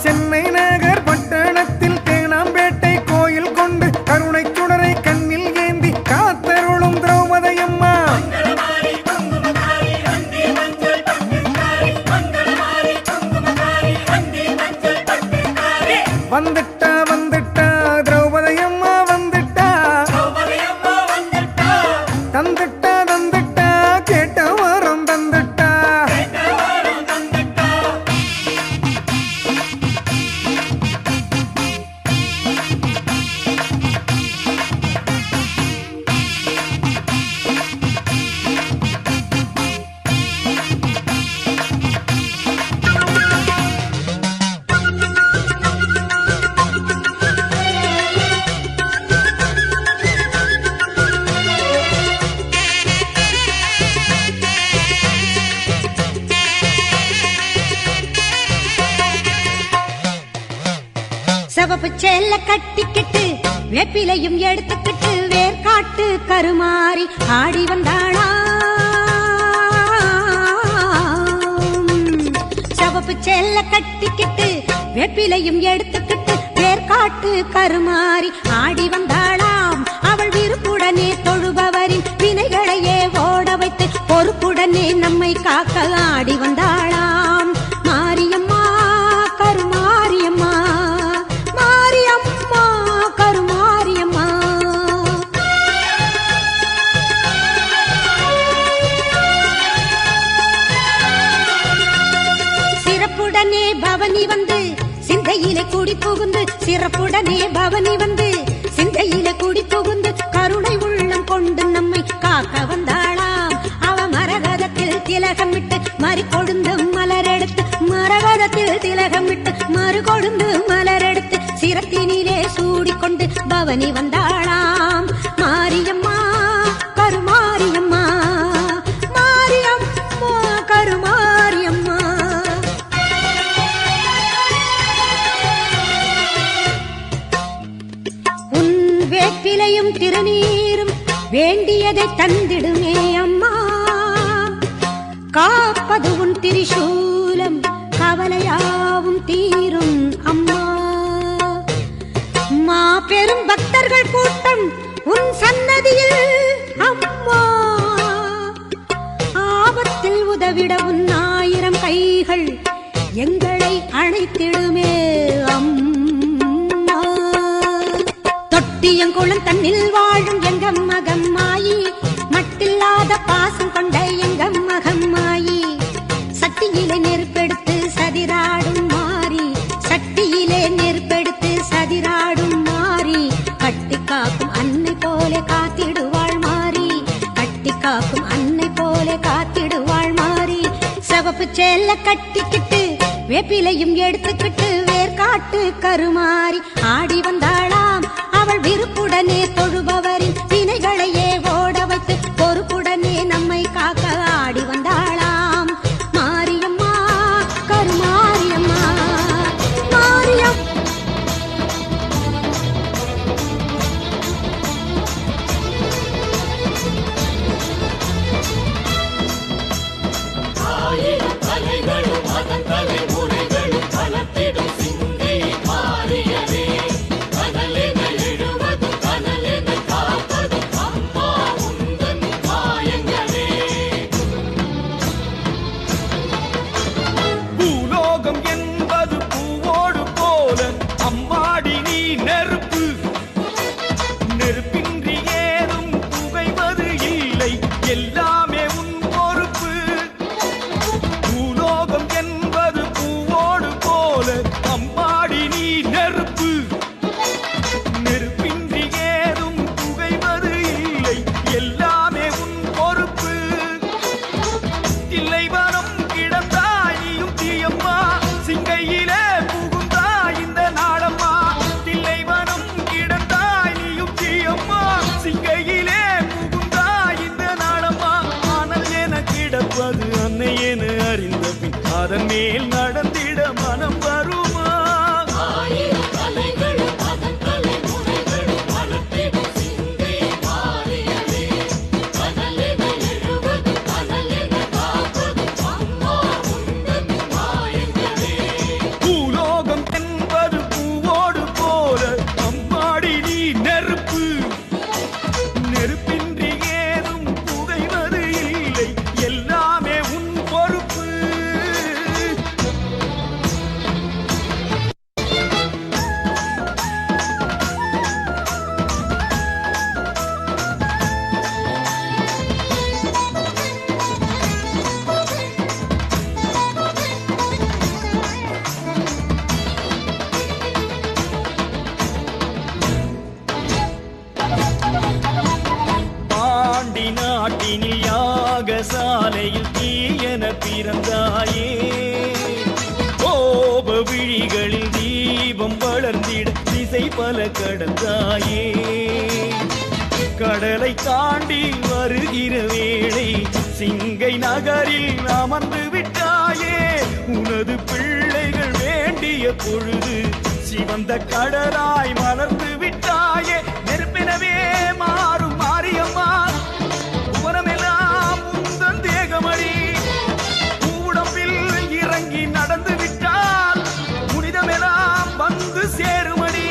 சென்னை நகர் பட்டணத்தில் தேனாம்பேட்டை கோயில் கொண்டு கருணை சுடரை கண்ணில் ஏந்தி காத்தருளும் திரௌபதியம்மா வந்துட்டா வந்துட்டா திரௌபதியம்மா வந்துட்டா செல்ல கட்டிக்கிட்டு வேப்பிலையும் எடுத்துக்கிட்டு வேர்காட்டு கருமாறி ஆடி வந்தாளாம். சிவப்பு செல்ல கட்டிக்கிட்டு வேப்பிலையும் எடுத்துக்கிட்டு வேர்காட்டு கருமாறி ஆடி வந்தாளாம். அவள் விருப்புடனே தொழுபவரின் வினைகளையே ஓட வைத்து பொறுப்புடனே நம்மை காக்க ஆடி வந்தாளாம். மாரியம்மா கருமாரியம்மா, மாரியம்மா கருமாரியம்மா. சிறப்புடனே பவனி வந்து சிந்தையிலே கூடி புகுந்து, சிறப்புடனே பவனி வந்து சிந்தையிலே கூடி புகுந்து கருணை உள்ளம் கொண்டு நம்மை காக்க வந்தாளாம். அவ மரகதத்தில் திலகமிட்டு மறு கொழுந்து மலரெடுத்து, மரகதத்தில் திலகமிட்டு மறு கொழுந்து மலரெடுத்து சிரத்தினிலே சூடிக்கொண்டு பவனி வந்தாளாம். மாரியம்மா கருமாரியம்மா, மாரியம்மா கருமாரியம்மா. உன் வேப்பிலையும் திருநீரும் வேண்டியதை தந்திடுமே அம்மா. காப்பது உன் திரிசூலம் கவலையாவும் தீரும் அம்மா. மாபெரும் பக்தர்கள் கூட்டம் உன் சன்னதியில் அம்மா. ஆபத்தில் உதவிட உன் 1000 கைகள் எங்களை அழைத்திடுமே அம்மா. தொட்டியங்குளம் தன்னில் வாழும் எங்க மகம்மாயி, மட்டில்லாத பாசம் கொண்ட எங்க மகம்மாயி. சட்டியிலே நெருப்பெடுத்து சதிராடும் மாறி, சட்டியிலே நெருப்பெடுத்து சதிராடும் மாறி. கட்டி காக்கும் அன்னை போல காத்திடுவாள் மாறி, கட்டி காக்கும் அன்னை போல காத்திடுவாள் மாறி. சிவப்பு சேல கட்டிக்கிட்டு வேப்பிலையும் எடுத்துக்கிட்டு வேர்காட்டு கருமாறி ஆடி வந்தாளாம். அவள் விருப்புடனே தொழுபவரின் வினைகளையே ஓட வைத்து பொறுப்புடனே நம்மை காக்க ஆடி வந்தாளாம். மாரியம்மா கருமாரியம்மா, மாரியம். கலைகளும் அதன் தலைமுறைகளும் வளர்த்திடும் சிந்தை மாறியதே. கனலென எழுவதும் கனலென காப்பதும் அம்மா உந்தன் மாயங்களே. பூலோகம் என்பது பூவோடு போல அம்மாடி நீ நெருப்பு. நெருப்பின்றி ஏதும் புகைவது இல்லை, எல்லாமே உன் பொறுப்பு. பூலோகம் என்பது பூவோடு போல அம்மாடி நீ நெருப்பு. நெருப்பின்றி ஏதும் புகைவது இல்லை, எல்லாமே உன் பொறுப்பு. தில்லைவனம் கிடந்தாய் நீயும் தீயம்மா, சிங்கையிலே புகுந்தாய் இந்த நாடம்மா. தில்லைவனம் கிடந்தாய் நீயும் தீயம்மா, சிங்கையிலே புகுந்தாய் இந்த நாடம்மா. ஆனால் என கிடப்பது அன்னை என அறிந்த பின் அதன் மேல் நடந்திட மனம் வருமா? கலைகளும் அதன் தலைமுறைகளும் வளர்த்திடும் சிந்தை மாறியதே. கனலென எழுவதும் கனலென காப்பதும் அம்மா உந்தன் மாயங்களே. பூலோகம் என்பது பூவோடு போல அம்மாடி நீ நெருப்பு. நெருப்பின்றி ஏதும் புகைவது இல்லை, எல்லாமே உன் பொறுப்பு. பாண்டி நாட்டினில் யாகசாலையில் தீயன பிறந்தாயே. கோப விழிகளில் தீபம் வளர்ந்திட திசை பல கடந்தாயே. கடலை தாண்டி வருகிற வேளை சிங்கை நகரில் அமர்ந்து விட்டாயே. உனது பிள்ளைகள் வேண்டிய பொழுது சிவந்த கடலாய் மலர்ந்து விட்டாயே நெருப்பினவே மாறும் மாரியம்மா புவனமெல்லாம் உந்தன் தேகமணி பூவுடம்பில் இறங்கி நடந்து விட்டால் புனிதமெல்லாம் வந்து சேருமடி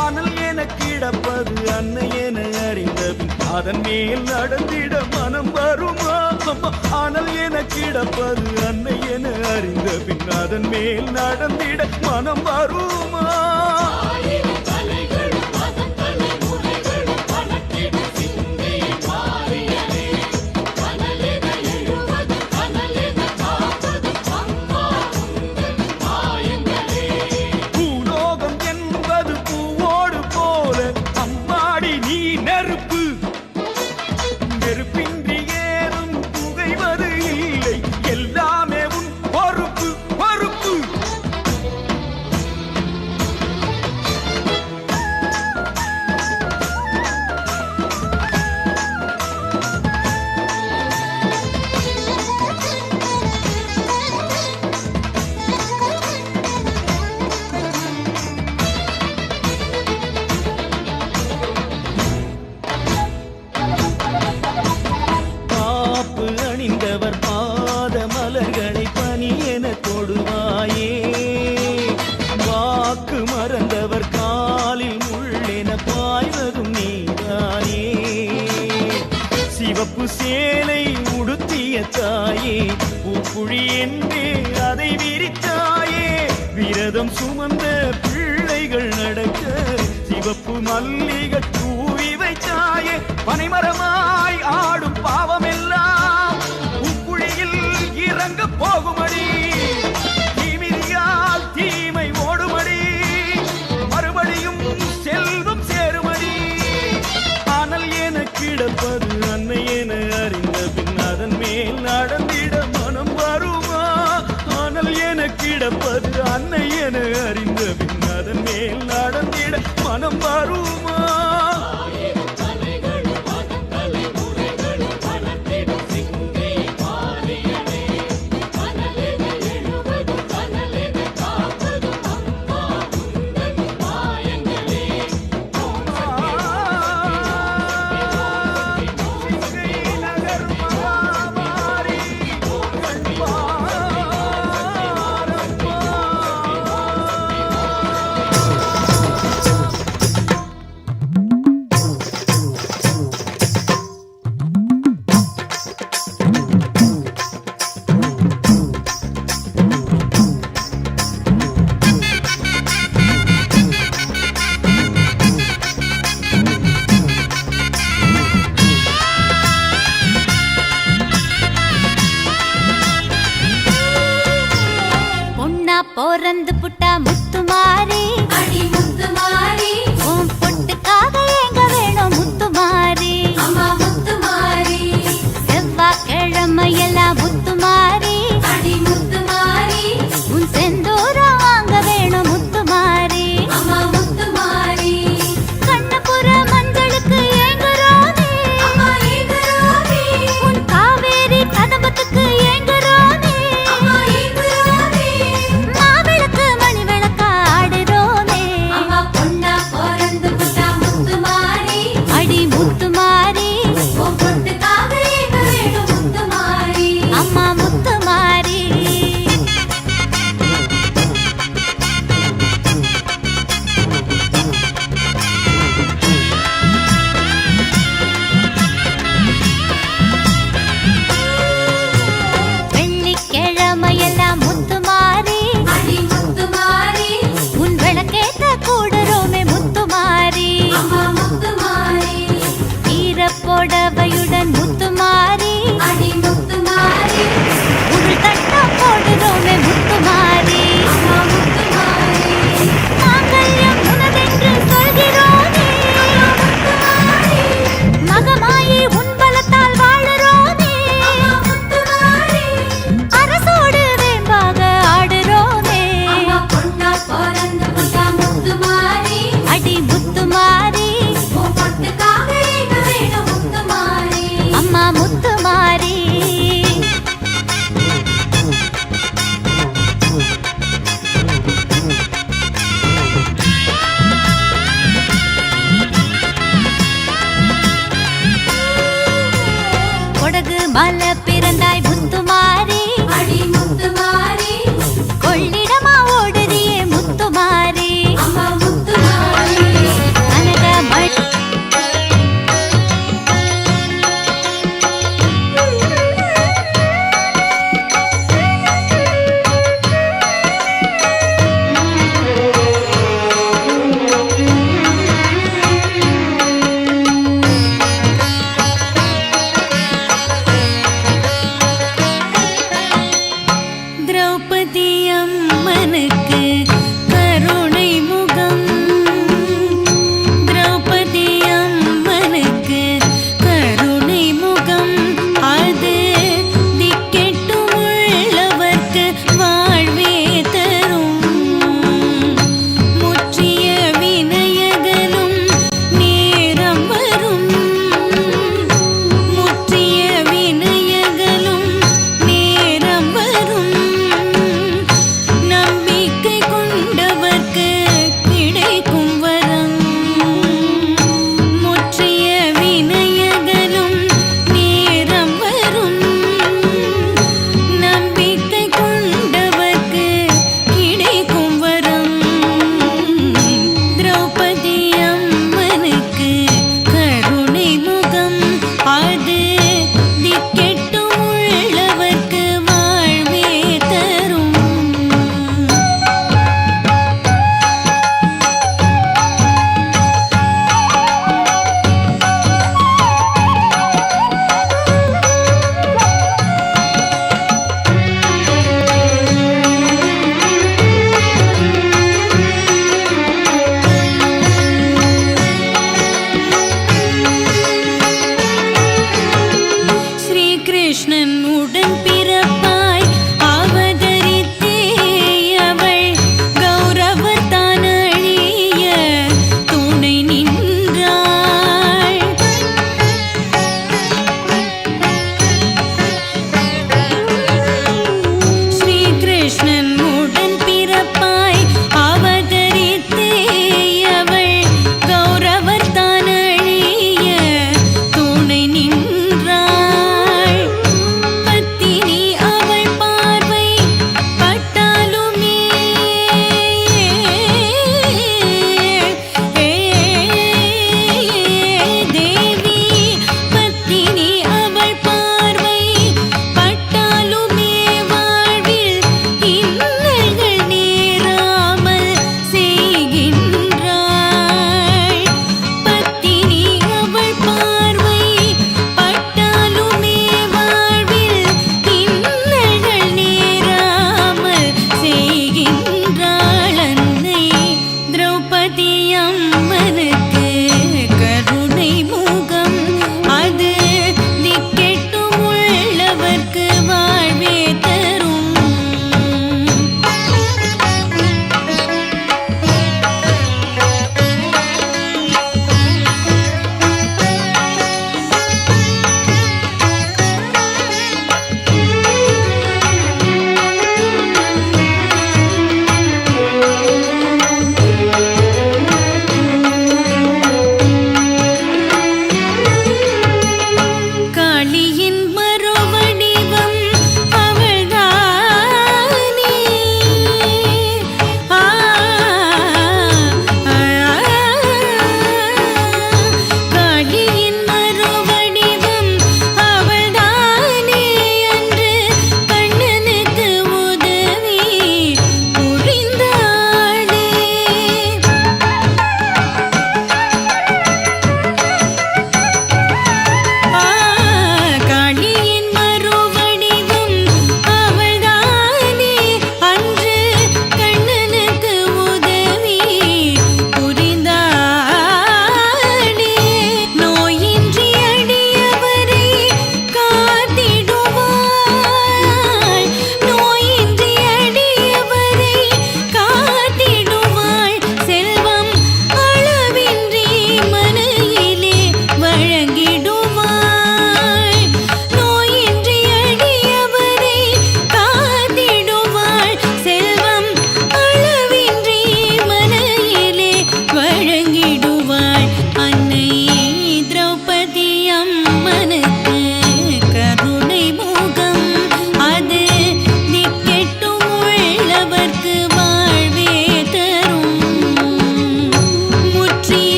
ஆனால் என கிடப்பது அன்னை என அறிந்தபின் அதன் மேல் நடந்திட மனம் வருமா ஆனால் என கிடப்பது அன்னை என அறிந்த பின் அதன் மேல் நடந்திட மனம் வருமா பூலோகம் என்பது பூவோடு போல அம்மாடி நீ நெருப்பு நெருப்பின்றி ஏதும் புகைவது இல்லை எல்லாமே உன் பொறுப்பு பொறுப்பு காப்பு அணிந்தவர் பாத மலர்களை பனி என தொடுவாயே வாக்கு மறந்தவர் காலில் முள்ளென பாய்வதும் நீதானே சிவப்பு சேலை உடுத்திய தாயே பூக்குழி என்றே அதை விரித்தாயே விரதம் சுமந்த பிள்ளைகள் நடக்க சிவப்பு மல்லிகை தூவி வைத்தாயே பனைமரமாய் ஆடும் பாவமெல்லாம் உப்புழியில் இறங்க போகுமடி தீமிதியால் தீமை ஓடுமடி மறுபடியும் செல்வம் சேருமடி ஆனால் என கிடப்பது அன்னை என அறிந்த பின் அதன் மேல் நடந்திட மனம் வருமா ஆனால் என கிடப்பது அன்னை என அறிந்த பின் அதன் மேல் நடந்திட மனம் வருமா மலை பிறந்தாய் முத்துமாரி அடி முத்துமாரி கொள்ளிடமா ஓடுறியே முத்துமாரி அம்மா முத்துமாரி கனக மழை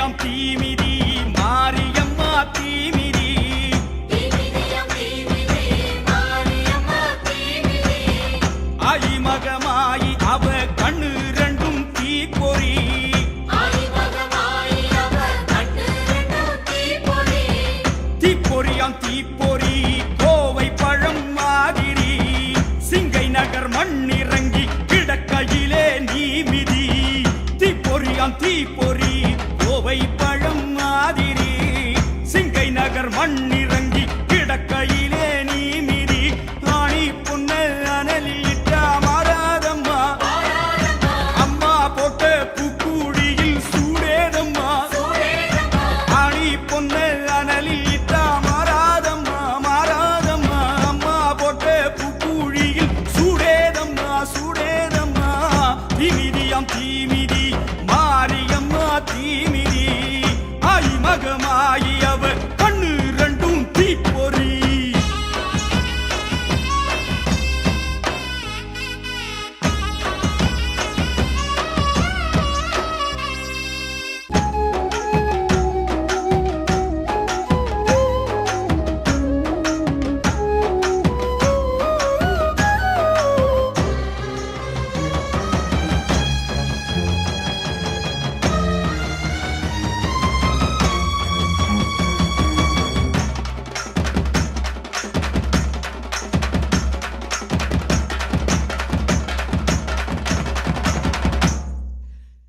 தீமிதியாம் தீமிதி மாரியம்மா தீமிதி ஆயி மகமாயி அவ கண்ணு ரெண்டும் தீப்பொறி தீப்பொறியாம் தீப்பொறி கோவை பழம் மாதிரி சிங்கை நகர் மண்ணிறங்கி கிடக்கையிலே நீமிதி தீப்பொறியாம் தீப்பொறி கோவை பழம் மாதிரி சிங்கை நகர் மண்ணிறங்கி கிடக்கையிலே நீமிதி ஆணி பொண்ணு அனலிட்டா மாறாதம்மா அம்மா போட்ட பூக்குழியில் சூடேதம்மா ஆணி பொண்ணு அனலிட்டா மாறாதம்மா மாறாதம்மா அம்மா போட்ட பூக்குழியில் சூடேதம்மா சூடேதம்மா தீமிதியாம் தீமிதி மாரியம்மா தீமிதி ஆயி மகமாயி அவ கண்ணு ரெண்டும் தீப்பொறி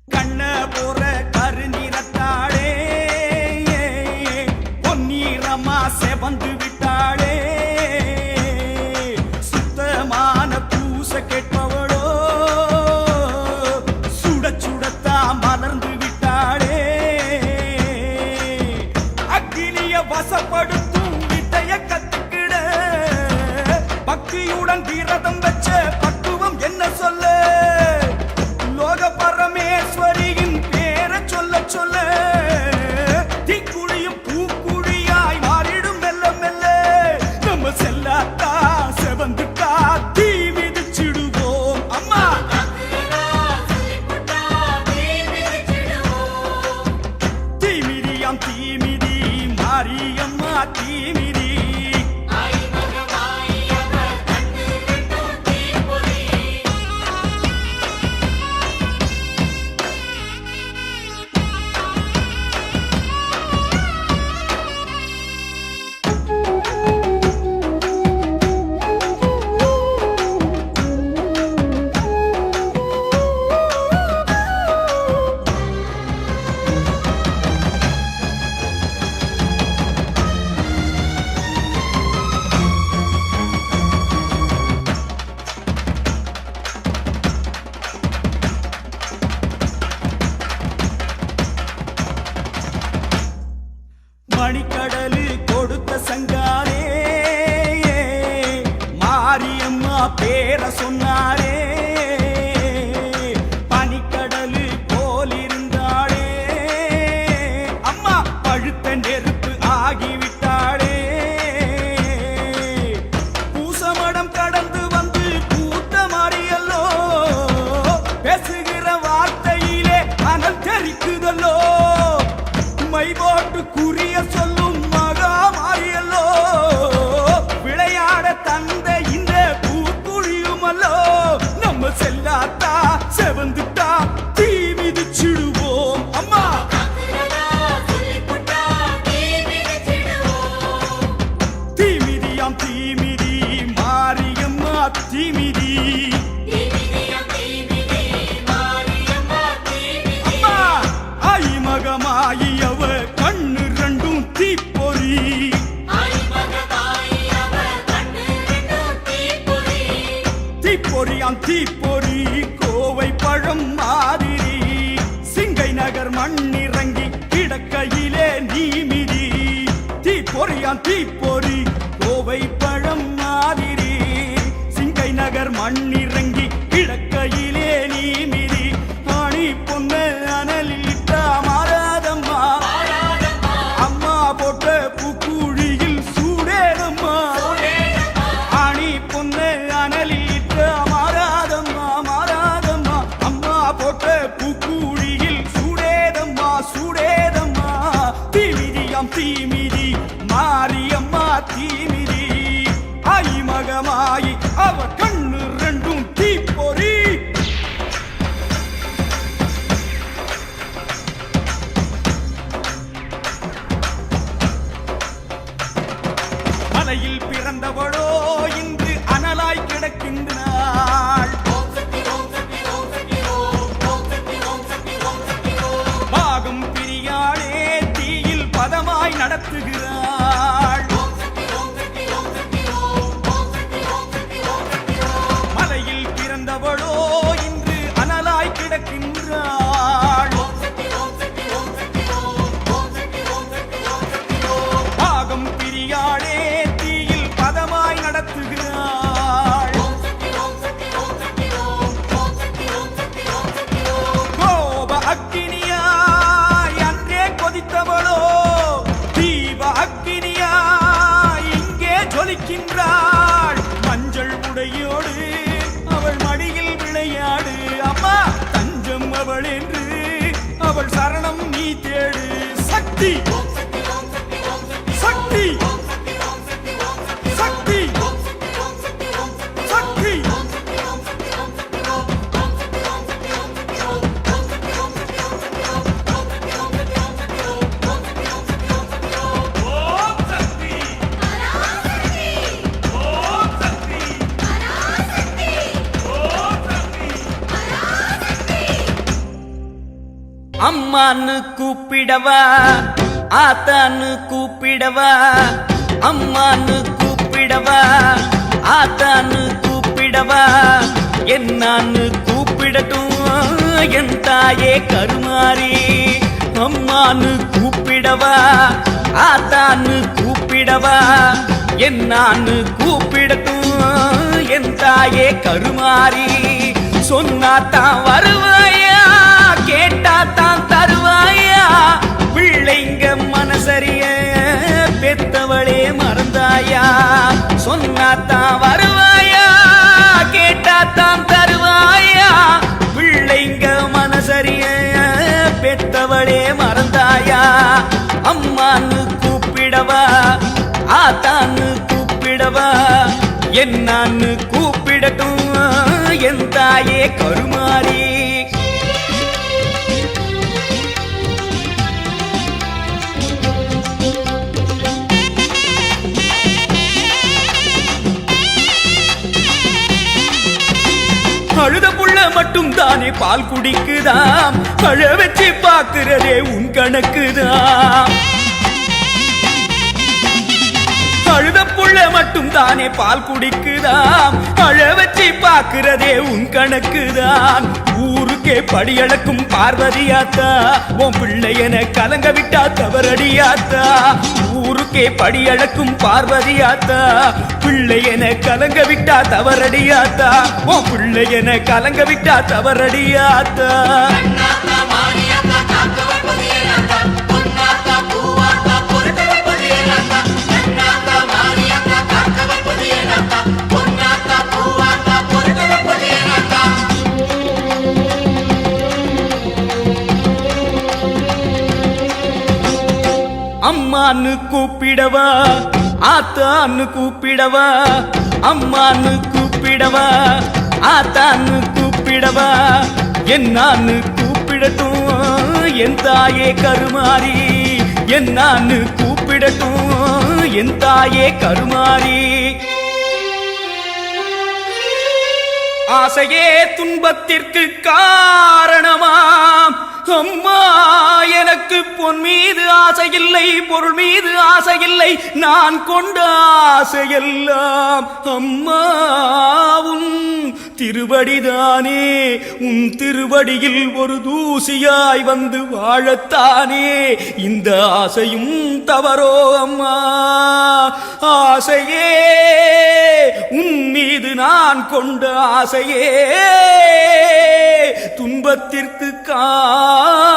கண்ண போற கருநிறத்தாளே பொன்னீரமா செவந்து விட்டாளே சுத்தமான பூச கேட்பவளோ சுட சுடத்தா மலர்ந்து விட்டாளே அக்கினிய வசப்படுத்தும் வித்தைய கத்துக்கிட பக்தியுடன் விரதம் வச்ச பக்குவம் என்ன சொல்ல லோக பரமேஸ்வரியின் பேர சொல்ல சொல்ல தீக்குழியும் பூக்குழியாய் மாறிடும் மெல்ல மெல்ல நம்ம செல்லாத்தா செவந்துட்டா தீ மிதிச்சிடுவோம் அம்மா தீமிதியாம் தீமிதி மாரியம்மா தீமிதி மணிக்கடலு கொடுத்த சங்காரே மாரியம்மா பேர சொன்னாரே பனிக்கடலு போலிருந்தாளே அம்மா பழுத்த நெருப்பு ஆகிவிட்டாளே பூசமடம் கடந்து வந்து பூத்த மாறியல்லோ பேசுகிற வார்த்தையிலே அனல் தெரிக்குதல்லோ மை போட்டு குறிய சொல்லும் மகா மாறியல்லோ விளையாட தந்த இந்த பூக்குழியுமல்லோ நம்ம செல்லாத்தா செவந்துட்டா தீ மிதிச்சிடுவோம் அம்மா தீமிதியாம் தீமிதி மாரியம்மா தீமிதி அம்மா ஆயி மகமாயி அவ கண்ணு ரெண்டும் தீப்பொறி தீப்பொறியாம் தீப்பொறி கோவை பழம் மாதிரி சிங்கை நகர் மண்ணிறங்கி கிடக்கையிலே நீமிதி தீப்பொறியாம் தீப்பொறி கோவை பழம் மாதிரி சிங்கை நகர் மண்ணிறங்கி கிடக்கையிலே நீமிதி ஆணி பொண்ணு அனலிட்டா மாறாதம்மா அம்மா போட்ட பூக்குழியில் சூடேதம்மா ஆணி பொண்ணு அனலிட்டா மாறாதம்மா மாறாதம்மா அம்மா போட்ட பூக்குழியில் சூடேதம்மா சூடேதம்மா கண்ணு ரெண்டும் தீப்பொறி. மலையில் பிறந்தவளோ இன்று அனலாய் கிடக்கின்றாள். பாகம் பிரியாளே தீயில் பதமாய் நடத்துகிறாள். மலையில் பிறந்தவளோ இன்று அனலாய் கிடக்கின்றாள். பாகம் பிரியாளே தீயில் பதமாய் நடத்துகிறாள். கோப அக்கினியாய் அன்றே கொதித்தவளோ தீப அக்கினியாய் இங்கே ஜொலிக்கின்றாள். மஞ்சள் உடையோடு அவள் மடியில் விளையாடு. அம்மா தஞ்சம் அவள் என்று அவள் சரணம் நீ தேடு. சக்தி சக்தி சக்தி சக்தி. அம்மான்னு கூப்பிடவா ஆத்தான்னு கூப்பிடவா. அம்மான்னு கூப்பிடவா ஆத்தான்னு கூப்பிடவா. என்னான்னு கூப்பிடட்டும் என் தாயே கருமாரி. அம்மான்னு கூப்பிடவா ஆத்தான்னு கூப்பிடவா. என்னான்னு கூப்பிடட்டும் என் தாயே கருமாரி. சொன்னாத்தான் வருவாயா கேட்டாத்தான் தருவாயா. பிள்ளைங்க மனசரிய பெத்தவளே மறந்தாயா. சொன்னாத்தான் வருவாயா கேட்டாத்தான் தருவாயா. பிள்ளைங்க மனசரிய பெத்தவளே மறந்தாயா. அம்மான்னு கூப்பிடவா ஆத்தான்னு கூப்பிடவா. என்னான்னு கூப்பிடட்டும் என் தாயே கருமாரி. அழுத புள்ள மட்டும் தானே பால் குடிக்குதாம். அழ வச்சு பாக்குறதே உன் கணக்குதான். அழுத புள்ள மட்டும் தானே பால் குடிக்குதாம். அழ வச்சு பாக்குறதே உன் கணக்குதான். ஊருக்கே படியளக்கும் பார்வதியாத்தா உன் பிள்ளையன கலங்க விட்டா தவறடியாத்தா. ஊருக்கே படியளக்கும் பார்வதியாத்தா பிள்ளையன கலங்க விட்டா தவறடியாத்தா. உன் பிள்ளையன கலங்க விட்டா தவறடியாத்தா. அம்மான்னு கூப்பிடவா ஆத்தான்னு கூப்பிடவா. அம்மான்னு கூப்பிடவா ஆத்தான்னு கூப்பிடவா. என்னான்னு கூப்பிடட்டும் என் தாயே கருமாரி. என்னான்னு கூப்பிடட்டும் என் தாயே கருமாரி. ஆசையே துன்பத்திற்கு காரணமாம். அம்மா எனக்கு பொன் மீது ஆசையில்லை பொருள் மீது ஆசையில்லை. நான் கொண்ட ஆசையெல்லாம் அம்மா உன் திருவடிதானே. உன் திருவடியில் ஒரு தூசியாய் வந்து வாழத்தானே. இந்த ஆசையும் தவறோ அம்மா. ஆசையே உன் மீது நான் கொண்ட ஆசையே துன்பத்திற்கு காரணமா.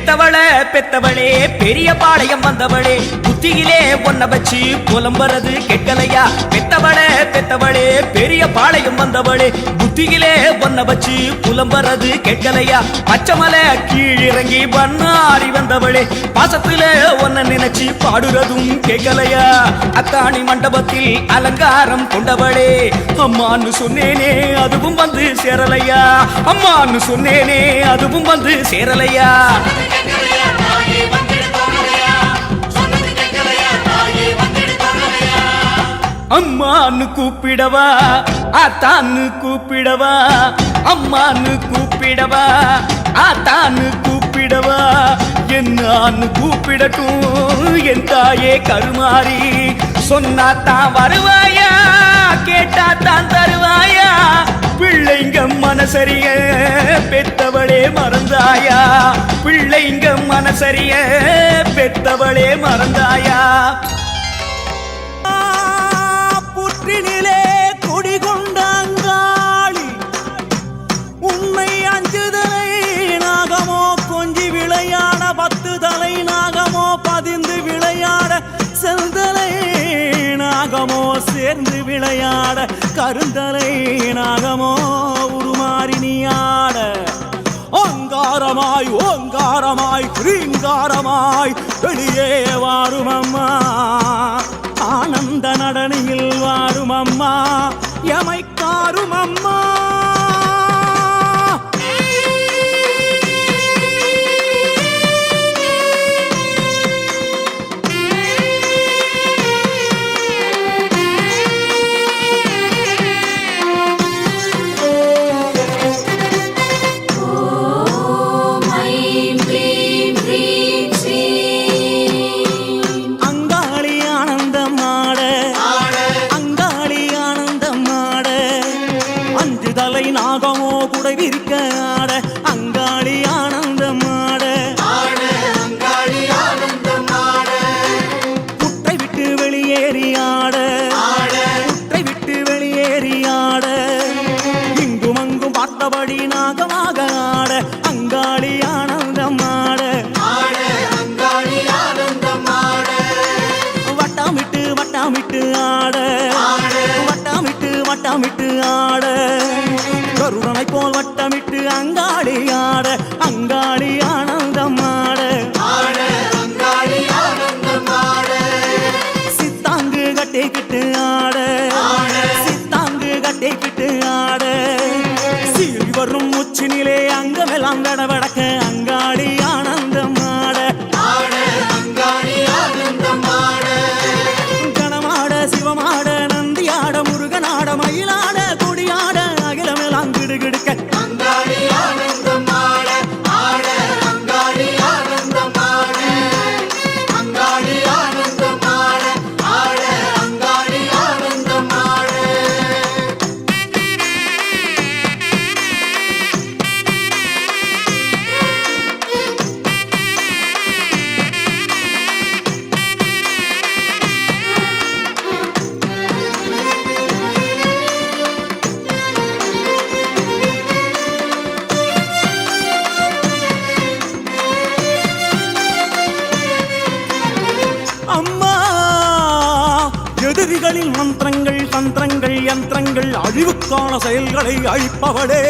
பெத்தவளே பெரிய பாளையம் வந்தவளே புத்தியிலே ஒன்ன வச்சு புலம்புறது கேட்கலையா பெத்தவளே பெரிய பாளையம் வந்தவளே புத்தியிலே ஒன்ன வச்சு புலம்புறது கேட்கலையா பச்சைமலை கீழிறங்கி பண்ணாரி வந்தவளே பாசத்துல ஒன்ன நினைச்சு பாடுறதும் கேட்கலையா அத்தாணி மண்டபத்தில் அலங்காரம் கொண்டவளே அம்மான்னு சொன்னேனே அதுவும் வந்து சேரலையா அம்மான்னு சொன்னேனே அதுவும் வந்து சேரலையா அம்மான்னு கூப்பிடவா ஆத்தான்னு கூப்பிடவா அம்மான்னு கூப்பிடவா ஆத்தான்னு கூப்பிடவா என்னான்னு கூப்பிடட்டும் என் தாயே கருமாறி சொன்னாத்தான் வருவாயா கேட்டாத்தான் தருவாயா பிள்ளைங்க மனசரிய பெத்தவளே மறந்தாயா பிள்ளைங்க மனசரிய பெத்தவளே மறந்தாயா புற்றினிலே கொடிகொண்டாங்காளி உண்மை அஞ்சுதலை நாகமோ கொஞ்சி விளையாட 10 தலை நாகமோ பதிந்து விளையாட செந்தலை நாகமோ சேர்ந்து விளையாட கருந்தலை நாகமோ உருமாறி நீயாட ஓங்காரமாய் ரீங்காரமாய் வெளியே வாரும் அம்மா ஆனந்த நடனியில் வாரும் அம்மா எமைக்காரும் அம்மா நாகமோ குடை விரிக்க ஆட அங்காளி ஆனந்தமாட புட்டை விட்டு வெளியேறி ஆட புட்டை விட்டு வெளியேறி ஆட இங்கும் அங்கும் பார்த்தபடி நாகமாக ஆட அங்காளி ஆனந்தமாட வட்டாமிட்டு ஆட வட்டாமிட்டு ஆட கருணனை போல் வட்டமிட்டு அங்காளி ஆட அங்காளி ஆனந்தமாட சித்தாங்கு கட்டிக்கிட்டு ஆட சித்தாங்கு கட்டிக்கிட்டு ஆட சீறி வரும் உச்சினிலே அங்கமெல்லாம் விடவடக்க அங்காளி ஆனந்தமாட கணமாட சிவமாட நந்தியாட முருகனாட மயிலாட கொடியாட அகிலமெல்லாம் கிடுகிடுக்க எதிரிகளின் மந்திரங்கள் தந்திரங்கள் யந்திரங்கள் அழிவுக்கான செயல்களை அழிப்பவளே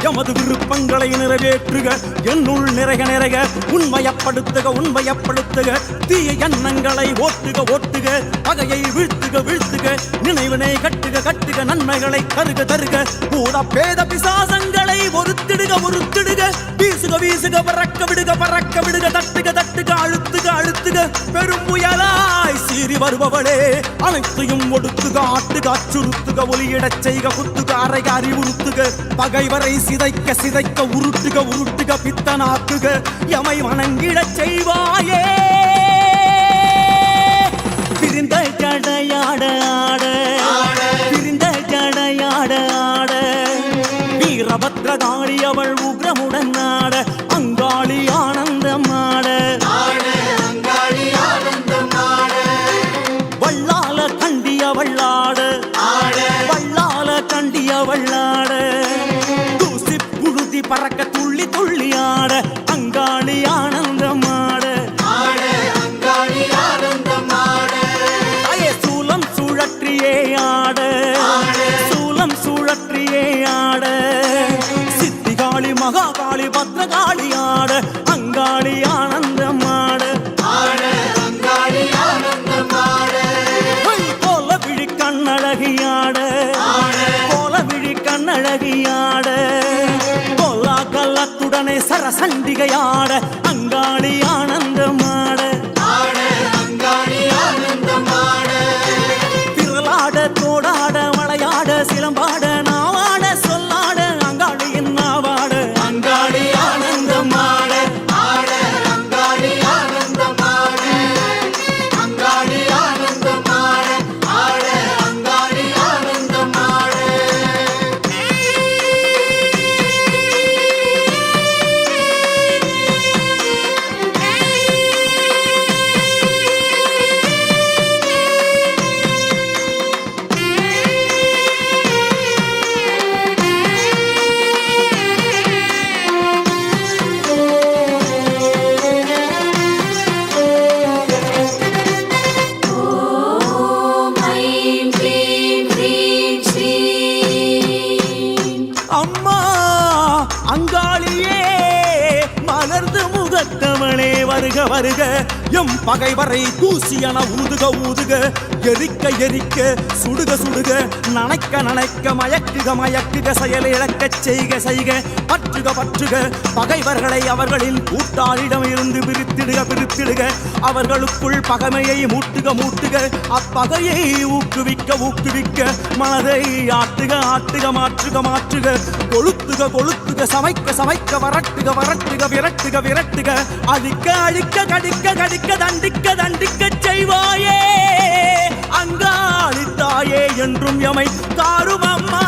எமது விருப்பங்களை நிறைவேற்றுக என்னுள் நிறைக உண்மையப்படுத்துக தீய எண்ணங்களை ஓட்டுக பகையை வீழ்த்துக நினைவினை கட்டுக நன்மைகளை தருக கூட பேத பிசாசங்களை ஒருத்திடுக வீசுக பறக்க விடுக தட்டுக அழுத்துக பெரும் புயலாய் சீறி வருபவளே அனைத்தையும் ஒடுத்துக ஆட்டுக அச்சுறுத்துக ஒலியிடச் செய்க குத்துக அறைக அறிவுறுத்துக பகைவரை சிதைக்க உருட்டுக பித்தனாக்குக எமை வணங்கிடச் செய்வாயே பிரிந்த ஜடையாட ஆட வீரபத்ரகாளி அவள் உக்ரமுடன் ஆட அங்காளி ஆனந்தமாட வள்ளால கண்டியவள்ளாட தூசி புழுதி பறக்க துள்ளி ஆட அங்காளி ஆனந்தம் மகாகாளி பத்ரகாளி ஆட அங்காளி ஆனந்தம் ஆட கோல விழி கண்ணழகியாட கோல விழி கண்ணழகியாட கோலா கல்லத்துடனே சரசண்டிகையாட அங்காளி ஆனந்தம் ஆட திரளாட தோடாட மலையாட சிலம்பாட நாவாட சொல்லாட அங்காளியின் நாவாட அங்காளி ஆனந்தம் ஆட ஓம் ஐம் க்ளீம் க்ரீம் ஸ்ரீம். அம்மா அங்காளியே மலர்ந்து முகத்தவளே வருக வருக எம் பகைவரை தூசியன ஊதுக ஊதுக எரிக்க எரிக்க சுடுக சுடுக நனைக்க நனைக்க மயக்குக மயக்குக செயல் இழக்கச் செய்க செய்க பற்றுக பற்றுக பகைவர்களை அவர்களின் கூட்டாளிடம் இருந்து பிரித்திடுக பிரித்திடுக அவர்களுக்குள் பகைமையை மூட்டுக மூட்டுக அப்பகையை ஊக்குவிக்க ஊக்குவிக்க மனதை ஆட்டுக ஆட்டுக மாற்றுக மாற்றுக கொளுத்துக கொளுத்துக சமைக்க சமைக்க வரட்டுக வரட்டுக விரட்டுக விரட்டுக அழிக்க அழிக்க கடிக்க கடிக்க தண்டிக்க தண்டிக்க செய்வாயே அங்காளி தாயே என்றும் எமை தாரும் அம்மா